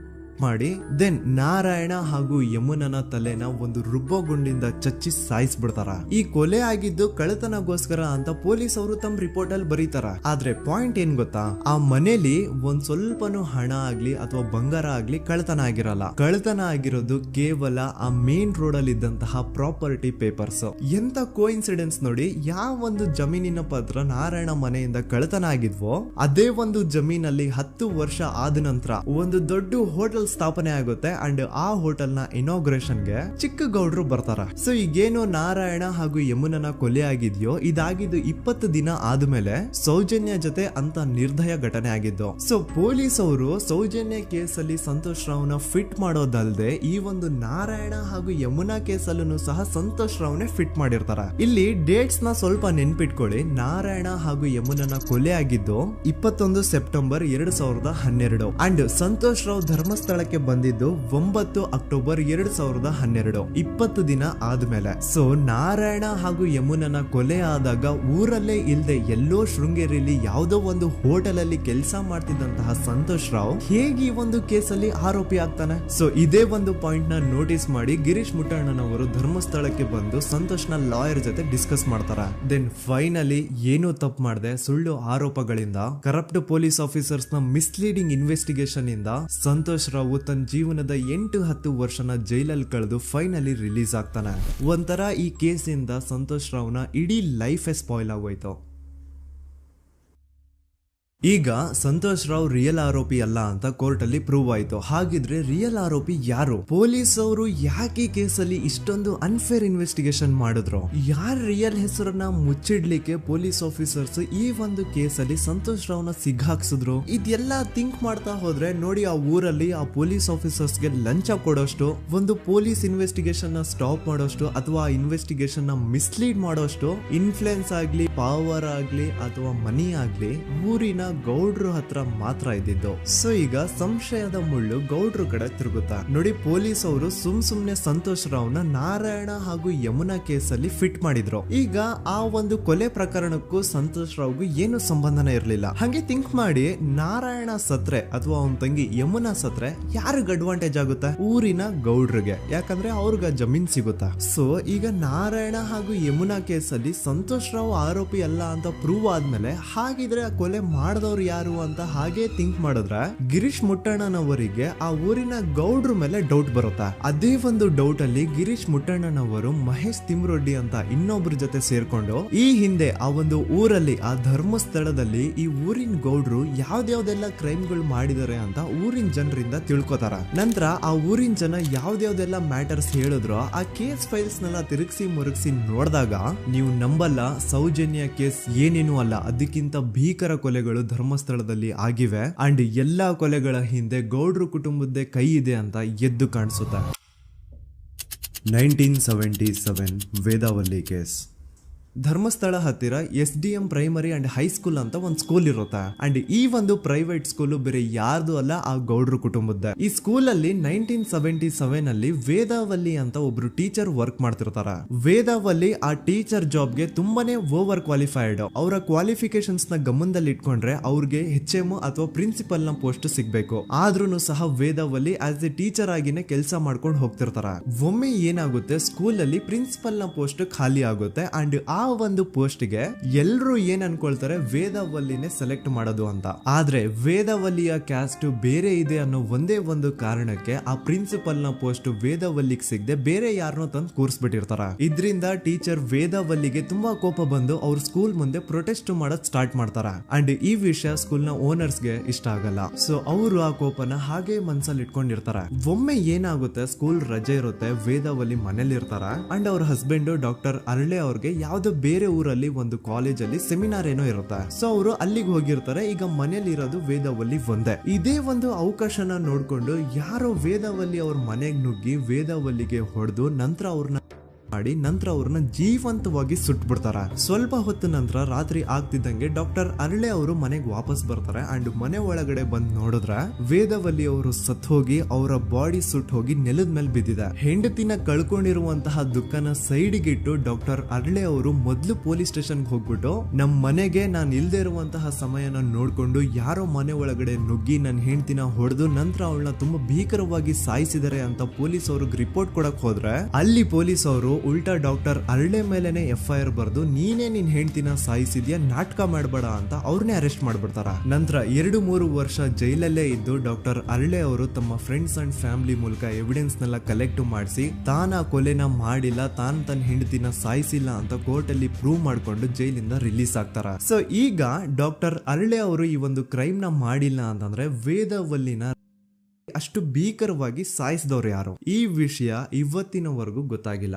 ಮಾಡಿ ದೆನ್ ನಾರಾಯಣ ಹಾಗೂ ಯಮುನನ ತಲೆನ ಒಂದು ರುಬ್ಬೋ ಗುಂಡಿಂದ ಚಚ್ಚಿ ಸಾಯಿಸ್ಬಿಡ್ತಾರ. ಈ ಕೊಲೆ ಆಗಿದ್ದು ಕಳ್ಳತನಗೋಸ್ಕರ ಅಂತ ಪೊಲೀಸ್ ಅವರು ತಮ್ಮ ರಿಪೋರ್ಟ್ ಅಲ್ಲಿ ಬರೀತಾರ. ಆದ್ರೆ ಪಾಯಿಂಟ್ ಏನ್ ಗೊತ್ತಾ, ಆ ಮನೇಲಿ ಒಂದ್ ಸ್ವಲ್ಪನೂ ಹಣ ಆಗ್ಲಿ ಅಥವಾ ಬಂಗಾರ ಆಗ್ಲಿ ಕಳ್ಳತನ ಆಗಿರಲ್ಲ. ಕಳ್ಳತನ ಆಗಿರೋದು ಕೇವಲ ಆ ಮೇನ್ ರೋಡ್ ಅಲ್ಲಿ ಇದ್ದಂತಹ ಪ್ರಾಪರ್ಟಿ ಪೇಪರ್ಸ್. ಎಂತ ಕೋಇನ್ಸಿಡೆನ್ಸ್ ನೋಡಿ, ಯಾವ ಒಂದು ಜಮೀನಿನ ಪತ್ರ ನಾರಾಯಣ ಮನೆಯಿಂದ ಕಳ್ಳತನ ಆಗಿದ್ವೋ ಅದೇ ಒಂದು ಜಮೀನಲ್ಲಿ 10 ವರ್ಷ ಆದ ನಂತರ ಒಂದು ದೊಡ್ಡ ಹೋಟೆಲ್ ಸ್ಥಾಪನೆ ಆಗುತ್ತೆ ಅಂಡ್ ಆ ಹೋಟೆಲ್ ನ ಇನಾಗ್ರೇಷನ್ ಗೆ ಚಿಕ್ಕ ಗೌಡ್ರು ಬರ್ತಾರ. ಸೊ ಈಗೇನು ನಾರಾಯಣ ಹಾಗೂ ಯಮುನನ ಕೊಲೆ ಆಗಿದ್ಯೋ ಇದಾಗಿದ್ದು 20 ದಿನ ಆದ್ಮೇಲೆ ಸೌಜನ್ಯ ಜೊತೆ ಅಂತ ನಿರ್ದಯ ಘಟನೆ ಆಗಿದ್ದು. ಸೊ ಪೊಲೀಸ್ ಅವರು ಸೌಜನ್ಯ ಕೇಸಲ್ಲಿ ಸಂತೋಷ್ ರಾವ್ನ ಫಿಟ್ ಮಾಡೋದಲ್ದೆ ಈ ಒಂದು ನಾರಾಯಣ ಹಾಗೂ ಯಮುನಾ ಕೇಸಲ್ಲೂ ಸಹ ಸಂತೋಷ್ ರಾವ್ನೆ ಫಿಟ್ ಮಾಡಿರ್ತಾರ. ಇಲ್ಲಿ ಡೇಟ್ಸ್ ನ ಸ್ವಲ್ಪ ನೆನ್ಪಿಟ್ಕೊಳ್ಳಿ. ನಾರಾಯಣ ಹಾಗೂ ಯಮುನನ ಕೊಲೆ ಆಗಿದ್ದು 21 ಸೆಪ್ಟೆಂಬರ್ 2012 ಅಂಡ್ ಸಂತೋಷ್ ರಾವ್ ಧರ್ಮಸ್ಥಳ ಬಂದಿದ್ದು 9 ಅಕ್ಟೋಬರ್ 2012, 20 ದಿನ ಆದ್ಮೇಲೆ. ಸೊ ನಾರಾಯಣ ಹಾಗೂ ಯಮುನನ ಕೊಲೆ ಆದಾಗ ಊರಲ್ಲೇ ಇಲ್ದೆ ಎಲ್ಲೋ ಶೃಂಗೇರಿಯಲ್ಲಿ ಯಾವುದೋ ಒಂದು ಹೋಟೆಲ್ ಅಲ್ಲಿ ಕೆಲಸ ಮಾಡ್ತಿದ್ದಂತಹ ಸಂತೋಷ್ ರಾವ್ ಹೇಗೆ ಈ ಒಂದು ಕೇಸಲ್ಲಿ ಆರೋಪಿ ಆಗ್ತಾನೆ? ಸೊ ಇದೇ ಒಂದು ಪಾಯಿಂಟ್ ನ ನೋಟಿಸ್ ಮಾಡಿ ಗಿರೀಶ್ ಮುಟ್ಟಣ್ಣನವರು ಧರ್ಮಸ್ಥಳಕ್ಕೆ ಬಂದು ಸಂತೋಷ್ ನ ಲಾಯರ್ ಜೊತೆ ಡಿಸ್ಕಸ್ ಮಾಡ್ತಾರ. ದೆನ್ ಫೈನಲಿ ಏನೋ ತಪ್ಪು ಮಾಡದೆ ಸುಳ್ಳು ಆರೋಪಗಳಿಂದ ಕರಪ್ಟ್ ಪೊಲೀಸ್ ಆಫೀಸರ್ಸ್ ನ ಮಿಸ್ಲೀಡಿಂಗ್ ಇನ್ವೆಸ್ಟಿಗೇಷನ್ ಇಂದ ಸಂತೋಷ್ ರಾವ್ ತನ್ನ ಜೀವನದ 8-10 ವರ್ಷನ ಜೈಲಲ್ಲಿ ಕಳೆದು ಫೈನಲಿ ರಿಲೀಸ್ ಆಗ್ತಾನೆ. ಒಂಥರ ಈ ಕೇಸಿಂದ ಸಂತೋಷ್ ರಾವ್ನ ಇಡೀ ಲೈಫ್ ಸ್ಪಾಯ್ಲ್ ಆಗೋಯ್ತು. ಈಗ ಸಂತೋಷ್ ರಾವ್ ರಿಯಲ್ ಆರೋಪಿ ಅಲ್ಲ ಅಂತ ಕೋರ್ಟ್ ಅಲ್ಲಿ ಪ್ರೂವ್ ಆಯ್ತು. ಹಾಗಿದ್ರೆ ರಿಯಲ್ ಆರೋಪಿ ಯಾರು? ಪೊಲೀಸ್ ಅವರು ಯಾಕೆ ಕೇಸಲ್ಲಿ ಇಷ್ಟೊಂದು ಅನ್ಫೇರ್ ಇನ್ವೆಸ್ಟಿಗೇಷನ್ ಮಾಡಿದ್ರು? ಯಾರ ರಿಯಲ್ ಹೆಸರನ್ನ ಮುಚ್ಚಿಡ್ಲಿಕ್ಕೆ ಪೊಲೀಸ್ ಆಫೀಸರ್ಸ್ ಈ ಒಂದು ಕೇಸಲ್ಲಿ ಸಂತೋಷ್ ರಾವ್ನ ಸಿಗ್ಹಾಕ್ಸಿದ್ರು? ಇದೆಲ್ಲ ಥಿಂಕ್ ಮಾಡ್ತಾ ಹೋದ್ರೆ ನೋಡಿ ಆ ಊರಲ್ಲಿ ಆ ಪೊಲೀಸ್ ಆಫೀಸರ್ಸ್ಗೆ ಲಂಚ ಕೊಡೋಷ್ಟು, ಒಂದು ಪೊಲೀಸ್ ಇನ್ವೆಸ್ಟಿಗೇಷನ್ ನ ಸ್ಟಾಪ್ ಮಾಡೋಷ್ಟು ಅಥವಾ ಆ ಇನ್ವೆಸ್ಟಿಗೇಷನ್ ನ ಮಿಸ್ಲೀಡ್ ಮಾಡೋಷ್ಟು ಇನ್ಫ್ಲುಯೆನ್ಸ್ ಆಗ್ಲಿ, ಪವರ್ ಆಗ್ಲಿ ಅಥವಾ ಮನಿ ಆಗ್ಲಿ ಊರಿನ ಗೌಡ್ರು ಹತ್ರ ಮಾತ್ರ ಇದ್ದಿದ್ದು. ಸೊ ಈಗ ಸಂಶಯದ ಮುಳ್ಳು ಗೌಡ್ರು ಕಡೆ ತಿರುಗುತ್ತಾ ನೋಡಿ. ಪೊಲೀಸ್ ಅವರು ಸುಮ್ನೆ ಸಂತೋಷ್ ರಾವ್ನ ನಾರಾಯಣ ಹಾಗೂ ಯಮುನಾ ಕೇಸಲ್ಲಿ ಫಿಟ್ ಮಾಡಿದ್ರು. ಈಗ ಆ ಒಂದು ಕೊಲೆ ಪ್ರಕರಣಕ್ಕೂ ಸಂತೋಷ್ ರಾವ್ಗೂ ಏನು ಸಂಬಂಧನೇ ಇರ್ಲಿಲ್ಲ. ಹಂಗೆ ಥಿಂಕ್ ಮಾಡಿ ನಾರಾಯಣ ಸತ್ರೆ ಅಥವಾ ಅವನ ತಂಗಿ ಯಮುನಾ ಸತ್ರೆ ಯಾರಿಗ ಅಡ್ವಾಂಟೇಜ್ ಆಗುತ್ತೆ? ಊರಿನ ಗೌಡ್ರಿಗೆ, ಯಾಕಂದ್ರೆ ಅವ್ರಿಗ ಜಮೀನ್ ಸಿಗುತ್ತಾ. ಸೊ ಈಗ ನಾರಾಯಣ ಹಾಗೂ ಯಮುನಾ ಕೇಸಲ್ಲಿ ಸಂತೋಷ್ ರಾವ್ ಆರೋಪಿ ಅಲ್ಲ ಅಂತ ಪ್ರೂವ್ ಆದ್ಮೇಲೆ ಹಾಗಿದ್ರೆ ಆ ಕೊಲೆ ಮಾಡ್ದವ್ರು ಯಾರು ಅಂತ ಹಾಗೆ ಥಿಂಕ್ ಮಾಡಿದ್ರೆ ಗಿರೀಶ್ ಮುಟ್ಟಣ್ಣನವರಿಗೆ ಆ ಊರಿನ ಗೌಡ್ರ ಮೇಲೆ ಡೌಟ್ ಬರುತ್ತೆ. ಅದೇ ಒಂದು ಡೌಟ್ ಅಲ್ಲಿ ಗಿರೀಶ್ ಮುಟ್ಟಣ್ಣನವರು ಮಹೇಶ್ ತಿಮ್ರೊಡ್ಡಿ ಅಂತ ಇನ್ನೊಬ್ರ ಜೊತೆ ಸೇರ್ಕೊಂಡು ಈ ಹಿಂದೆ ಆ ಒಂದು ಊರಲ್ಲಿ ಆ ಧರ್ಮಸ್ಥಳದಲ್ಲಿ ಈ ಊರಿನ ಗೌಡ್ರು ಯಾವ್ದಾವ್ದೆಲ್ಲ ಕ್ರೈಮ್ಗಳು ಮಾಡಿದಾರೆ ಅಂತ ಊರಿನ ಜನರಿಂದ ತಿಳ್ಕೊತಾರ. ನಂತರ ಆ ಊರಿನ ಜನ ಯಾವ್ದಾವ್ದೆಲ್ಲ ಮ್ಯಾಟರ್ಸ್ ಹೇಳಿದ್ರು ಆ ಕೇಸ್ ಫೈಲ್ಸ್ ನೆಲ್ಲ ತಿರುಗಿಸಿ ಮುರುಗಿಸಿ ನೋಡಿದಾಗ ನೀವು ನಂಬಲ್ಲ, ಸೌಜನ್ಯ ಕೇಸ್ ಏನೇನು ಅಲ್ಲ, ಅದಕ್ಕಿಂತ ಭೀಕರ ಕೊಲೆಗಳು ಧರ್ಮಸ್ಥಳದಲ್ಲಿ ಆಗಿವೆ ಅಂಡ್ ಎಲ್ಲಾ ಕೊಲೆಗಳ ಹಿಂದೆ ಗೌಡ್ರು ಕುಟುಂಬದ್ದೇ ಕೈ ಇದೆ ಅಂತ ಎದ್ದು ಕಾಣಿಸುತ್ತೆ. 1977 ವೇದಾವಲ್ಲಿ ಕೇಸ್. ಧರ್ಮಸ್ಥಳ ಹತ್ತಿರ SDM ಪ್ರೈಮರಿ ಅಂಡ್ ಹೈಸ್ಕೂಲ್ ಅಂತ ಒಂದು ಸ್ಕೂಲ್ ಇರುತ್ತೆ. ಅಂಡ್ ಈ ಒಂದು ಪ್ರೈವೇಟ್ ಸ್ಕೂಲ್ ಬೇರೆ ಯಾರ್ದು ಅಲ್ಲ, ಆ ಗೌಡ್ರು ಕುಟುಂಬದ. ಈ ಸ್ಕೂಲ್ ಅಲ್ಲಿ 1977 ಅಲ್ಲಿ ವೇದಾವಲ್ಲಿ ಅಂತ ಒಬ್ರು ಟೀಚರ್ ವರ್ಕ್ ಮಾಡ್ತಿರ್ತಾರ. ವೇದಾವಲ್ಲಿ ಆ ಟೀಚರ್ ಜಾಬ್ಗೆ ತುಂಬಾನೇ ಓವರ್ ಕ್ವಾಲಿಫೈಡ್. ಅವರ ಕ್ವಾಲಿಫಿಕೇಶನ್ಸ್ ನ ಗಮನದಲ್ಲಿ ಇಟ್ಕೊಂಡ್ರೆ ಅವ್ರಿಗೆ HM ಅಥವಾ ಪ್ರಿನ್ಸಿಪಲ್ ನ ಪೋಸ್ಟ್ ಸಿಗ್ಬೇಕು. ಆದ್ರೂ ಸಹ ವೇದಾವಲ್ಲಿ ಆಸ್ ಎ ಟೀಚರ್ ಆಗಿನೇ ಕೆಲಸ ಮಾಡ್ಕೊಂಡು ಹೋಗ್ತಿರ್ತಾರ. ಒಮ್ಮೆ ಏನಾಗುತ್ತೆ, ಸ್ಕೂಲ್ ಅಲ್ಲಿ ಪ್ರಿನ್ಸಿಪಲ್ ನ ಪೋಸ್ಟ್ ಖಾಲಿ ಆಗುತ್ತೆ ಅಂಡ್ ಆ ಒಂದು ಪೋಸ್ಟ್ ಗೆ ಎಲ್ರು ಏನ್ ಅನ್ಕೊಳ್ತಾರೆ, ವೇದಾವಲ್ಲಿನೇ ಸೆಲೆಕ್ಟ್ ಮಾಡೋದು ಅಂತ. ಆದ್ರೆ ವೇದಾವಲ್ಲಿಯ ಕ್ಯಾಸ್ಟ್ ಬೇರೆ ಇದೆ ಅನ್ನೋ ಒಂದೇ ಒಂದು ಕಾರಣಕ್ಕೆ ಆ ಪ್ರಿನ್ಸಿಪಲ್ ನ ಪೋಸ್ಟ್ ವೇದಾವಲ್ಲಿಗೆ ಸಿಗದೆ ಬೇರೆ ಯಾರನ್ನೋ ತಂದು ಕೂರಿಸ್ಬಿಟ್ಟಿರ್ತಾರ. ಇದ್ರಿಂದ ಟೀಚರ್ ವೇದಾವಲ್ಲಿಗೆ ತುಂಬಾ ಕೋಪ ಬಂದು ಅವ್ರ ಸ್ಕೂಲ್ ಮುಂದೆ ಪ್ರೊಟೆಸ್ಟ್ ಮಾಡೋದ್ ಸ್ಟಾರ್ಟ್ ಮಾಡ್ತಾರ. ಅಂಡ್ ಈ ವಿಷಯ ಸ್ಕೂಲ್ ನ ಓನರ್ಸ್ ಗೆ ಇಷ್ಟ ಆಗಲ್ಲ. ಸೊ ಅವರು ಆ ಕೋಪನ ಹಾಗೆ ಮನ್ಸಲ್ಲಿ ಇಟ್ಕೊಂಡಿರ್ತಾರ. ಒಮ್ಮೆ ಏನಾಗುತ್ತೆ, ಸ್ಕೂಲ್ ರಜೆ ಇರುತ್ತೆ, ವೇದಾವಲ್ಲಿ ಮನೇಲಿ ಇರ್ತಾರ ಅಂಡ್ ಅವ್ರ ಹಸ್ಬೆಂಡ್ ಡಾಕ್ಟರ್ ಅರಳೆ ಅವ್ರಿಗೆ ಯಾವ್ದೋ ಬೇರೆ ಊರಲ್ಲಿ ಒಂದು ಕಾಲೇಜ್ ಅಲ್ಲಿ ಸೆಮಿನಾರ್ ಏನೋ ಇರುತ್ತೆ. ಸೊ ಅವರು ಅಲ್ಲಿಗೆ ಹೋಗಿರ್ತಾರೆ. ಈಗ ಮನೇಲಿ ಇರೋದು ವೇದಾವಲ್ಲಿ ಒಂದೇ. ಇದೇ ಒಂದು ಅವಕಾಶನ ನೋಡ್ಕೊಂಡು ಯಾರೋ ವೇದಾವಲ್ಲಿ ಅವ್ರ ಮನೆಗೆ ನುಗ್ಗಿ ವೇದಾವಲ್ಲಿಗೆ ಹೊಡೆದು ನಂತರ ಅವ್ರನ್ನ ಜೀವಂತವಾಗಿ ಸುಟ್ಬಿಡ್ತಾರ. ಸ್ವಲ್ಪ ಹೊತ್ತು ನಂತರ ರಾತ್ರಿ ಆಗ್ತಿದ್ದಂಗೆ ಡಾಕ್ಟರ್ ಅರಳೆ ಅವರು ಮನೆಗೆ ವಾಪಸ್ ಬರ್ತಾರೆ ಅಂಡ್ ಮನೆ ಒಳಗಡೆ ಬಂದ್ ನೋಡಿದ್ರೆ ವೇದಾವಲ್ಲಿ ಅವರು ಸತ್ ಹೋಗಿ ಅವರ ಬಾಡಿ ಸುಟ್ ಹೋಗಿ ನೆಲದ ಮೇಲೆ ಬಿದ್ದಿದೆ. ಹೆಂಡತಿನ ಕಳ್ಕೊಂಡಿರುವಂತಹ ದುಃಖನ ಸೈಡ್ಗೆ ಇಟ್ಟು ಡಾಕ್ಟರ್ ಅರಳೆ ಅವರು ಮೊದ್ಲು ಪೊಲೀಸ್ ಸ್ಟೇಷನ್ ಹೋಗ್ಬಿಟ್ಟು ನಮ್ ಮನೆಗೆ ನಾನು ಇಲ್ದೇ ಇರುವಂತಹ ಸಮಯನ ನೋಡ್ಕೊಂಡು ಯಾರೋ ಮನೆ ಒಳಗಡೆ ನುಗ್ಗಿ ನನ್ನ ಹೆಂಡತಿನ ಹೊಡೆದು ನಂತರ ಅವಳನ್ನ ತುಂಬಾ ಭೀಕರವಾಗಿ ಸಾಯಿಸಿದರೆ ಅಂತ ಪೊಲೀಸ್ ಅವ್ರಿಗೆ ರಿಪೋರ್ಟ್ ಕೊಡಕ್ ಹೋದ್ರೆ ಅಲ್ಲಿ ಪೊಲೀಸ್ ಅವರು ಉಲ್ಟಾ ಡಾಕ್ಟರ್ ಅರಳೆ ಮೇಲೆನೆ FIR ಬರ್ದು ನೀನೇ ನಿನ್ ಹೆಂಡತಿನ ಸಾಯಿಸಿದ್ಯಾ, ನಾಟಕ ಮಾಡಬೇಡ ಅಂತ ಅವ್ರನ್ನೇ ಅರೆಸ್ಟ್ ಮಾಡ್ಬಿಡ್ತಾರ. ನಂತರ 2-3 ವರ್ಷ ಜೈಲಲ್ಲೇ ಇದ್ದು ಡಾಕ್ಟರ್ ಅರಳೆ ಅವರು ತಮ್ಮ ಫ್ರೆಂಡ್ಸ್ ಅಂಡ್ ಫ್ಯಾಮಿಲಿ ಮೂಲಕ ಎವಿಡೆನ್ಸ್ ನೆಲ್ಲ ಕಲೆಕ್ಟ್ ಮಾಡಿಸಿ ತಾನ ಕೊಲೆನ ಮಾಡಿಲ್ಲ, ತನ್ನ ಹೆಂಡತಿನ ಸಾಯಿಸಿಲ್ಲ ಅಂತ ಕೋರ್ಟ್ ಅಲ್ಲಿ ಪ್ರೂವ್ ಮಾಡ್ಕೊಂಡು ಜೈಲಿಂದ ರಿಲೀಸ್ ಆಗ್ತಾರ. ಸೊ ಈಗ ಡಾಕ್ಟರ್ ಅರಳೆ ಅವರು ಈ ಒಂದು ಕ್ರೈಮ್ ನ ಮಾಡಿಲ್ಲ ಅಂತಂದ್ರೆ ವೇದಾವಲ್ಲಿನ ಅಷ್ಟು ಭೀಕರವಾಗಿ ಸಾಯಿಸಿದವ್ರು ಯಾರು, ಈ ವಿಷಯ ಇವತ್ತಿನವರೆಗೂ ಗೊತ್ತಾಗಿಲ್ಲ.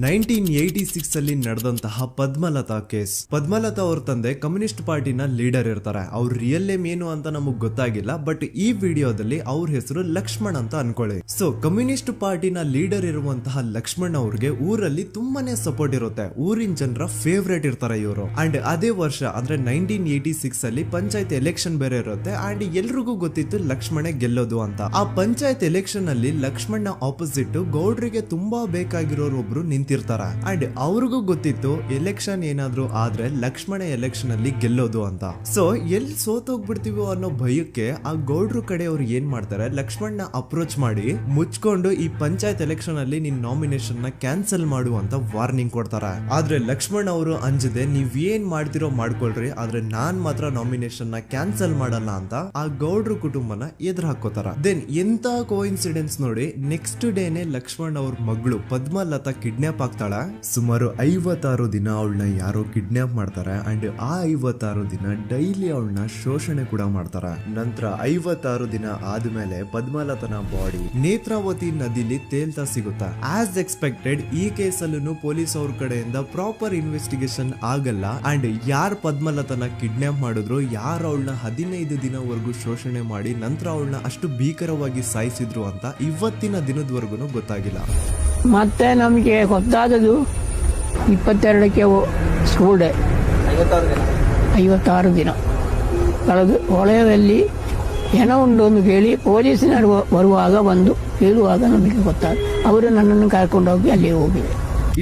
1986 ಅಲ್ಲಿ ನಡೆದಂತಹ ಪದ್ಮಲತಾ ಕೇಸ್. ಪದ್ಮಲತಾ ಅವ್ರ ತಂದೆ ಕಮ್ಯುನಿಸ್ಟ್ ಪಾರ್ಟಿನ ಲೀಡರ್ ಇರ್ತಾರೆ. ಅವ್ರ ರಿಯಲ್ ನೇಮ್ ಏನು ಅಂತ ನಮಗ್ ಗೊತ್ತಾಗಿಲ್ಲ, ಬಟ್ ಈ ವಿಡಿಯೋದಲ್ಲಿ ಅವ್ರ ಹೆಸರು ಲಕ್ಷ್ಮಣ್ ಅಂತ ಅನ್ಕೊಳ್ಳಿ. ಸೊ ಕಮ್ಯುನಿಸ್ಟ್ ಪಾರ್ಟಿನ ಲೀಡರ್ ಇರುವಂತಹ ಲಕ್ಷ್ಮಣ್ ಅವ್ರಿಗೆ ಊರಲ್ಲಿ ತುಂಬಾನೇ ಸಪೋರ್ಟ್ ಇರುತ್ತೆ. ಊರಿನ ಜನರ ಫೇವ್ರೇಟ್ ಇರ್ತಾರೆ ಇವರು. ಅಂಡ್ ಅದೇ ವರ್ಷ ಅಂದ್ರೆ 1986 ಅಲ್ಲಿ ಪಂಚಾಯತ್ ಎಲೆಕ್ಷನ್ ಬೇರೆ ಇರುತ್ತೆ ಅಂಡ್ ಎಲ್ರಿಗೂ ಗೊತ್ತಿತ್ತು ಲಕ್ಷ್ಮಣೆ ಗೆಲ್ಲೋದು ಅಂತ. ಆ ಪಂಚಾಯತ್ ಎಲೆಕ್ಷನ್ ಅಲ್ಲಿ ಲಕ್ಷ್ಮಣ್ ಆಪೋಸಿಟ್ ಗೌಡ್ರಿಗೆ ತುಂಬಾ ಬೇಕಾಗಿರೋರು ಒಬ್ರು ನಿಂತಿರ್ತಾರ ಅಂಡ್ ಅವ್ರಿಗೂ ಗೊತ್ತಿತ್ತು ಎಲೆಕ್ಷನ್ ಏನಾದ್ರು ಆದ್ರೆ ಲಕ್ಷ್ಮಣ ಎಲೆಕ್ಷನ್ ಅಲ್ಲಿ ಗೆಲ್ಲೋದು ಅಂತ. ಸೊ ಎಲ್ಲಿ ಸೋತೋಗ್ಬಿಡ್ತೀವೋ ಅನ್ನೋ ಭಯಕ್ಕೆ ಆ ಗೌಡ್ರು ಕಡೆ ಅವ್ರು ಏನ್ ಮಾಡ್ತಾರೆ, ಲಕ್ಷ್ಮಣ್ ಅಪ್ರೋಚ್ ಮಾಡಿ ಮುಚ್ಕೊಂಡು ಈ ಪಂಚಾಯತ್ ಎಲೆಕ್ಷನ್ ಅಲ್ಲಿ ನಿನ್ ನಾಮಿನೇಷನ್ ನ ಕ್ಯಾನ್ಸಲ್ ಮಾಡು ಅಂತ ವಾರ್ನಿಂಗ್ ಕೊಡ್ತಾರ. ಆದ್ರೆ ಲಕ್ಷ್ಮಣ್ ಅವರು ಅಂಜದೆ ನೀವ್ ಏನ್ ಮಾಡ್ತಿರೋ ಮಾಡ್ಕೊಳ್ರಿ, ಆದ್ರೆ ನಾನ್ ಮಾತ್ರ ನಾಮಿನೇಷನ್ ನ ಕ್ಯಾನ್ಸಲ್ ಮಾಡಲ್ಲ ಅಂತ ಆ ಗೌಡ್ರು ಕುಟುಂಬನ ಎದುರು ಹಾಕೋತಾರ. ದೆನ್ ಎಂತ ಕೋಇನ್ಸಿಡೆನ್ಸ್ ನೋಡಿ, ನೆಕ್ಸ್ಟ್ ಡೇನೆ ಲಕ್ಷ್ಮಣ್ ಅವ್ರ ಮಗಳು ಪದ್ಮಲತಾ ಕಿಡ್ನಾಪ್ ಆಗ್ತಾಳ. ಸುಮಾರು 56 ದಿನ ಅವಳನ್ನ ಯಾರೋ ಕಿಡ್ನಾಪ್ ಮಾಡ್ತಾರೆ ಅಂಡ್ ಆ 56 ದಿನ ಡೈಲಿ ಅವಳನ್ನ ಶೋಷಣೆ ಕೂಡ ಮಾಡ್ತಾರ. ನಂತರ 56 ದಿನ ಆದ್ಮೇಲೆ ಪದ್ಮಲತನ ಬಾಡಿ ನೇತ್ರಾವತಿ ನದಿಲಿ ತೇಲ್ತಾ ಸಿಗುತ್ತಾ. ಆಸ್ ಎಕ್ಸ್ಪೆಕ್ಟೆಡ್ ಈ ಕೇಸಲ್ಲೂ ಪೊಲೀಸ್ ಅವ್ರ ಕಡೆಯಿಂದ ಪ್ರಾಪರ್ ಇನ್ವೆಸ್ಟಿಗೇಷನ್ ಆಗಲ್ಲ ಅಂಡ್ ಯಾರ್ ಪದ್ಮಲತನ ಕಿಡ್ನಾಪ್ ಮಾಡಿದ್ರು, ಯಾರು ಅವಳನ್ನ 15 ದಿನವರೆಗೂ ಶೋಷಣೆ ಮಾಡಿ ನಂತರ ಅವಳನ್ನ ಅಷ್ಟು ಭೀಕರವಾಗಿ ಸಾಯಿಸಿದ್ರು ಅಂತ ಇವತ್ತಿನ ದಿನದವರೆಗೂ ಗೊತ್ತಾಗಿಲ್ಲ. ಮತ್ತೆ ನಮಗೆ ಗೊತ್ತಾದದು 22ಕ್ಕೆ ಸ್ಕೂಲ್ ಡೇ 56 ದಿನ ಕಳೆದು ಹೊಳೆಯಲ್ಲಿ ಏನೋ ಉಂಟು ಕೇಳಿ ಪೊಲೀಸಿನವರು ಬರುವಾಗ ಬಂದು ಹೇಳುವಾಗ ನಮಗೆ ಗೊತ್ತಾಗ ಅವರು ನನ್ನನ್ನು ಕರ್ಕೊಂಡೋಗಿ ಅಲ್ಲಿ ಹೋಗಿದೆ.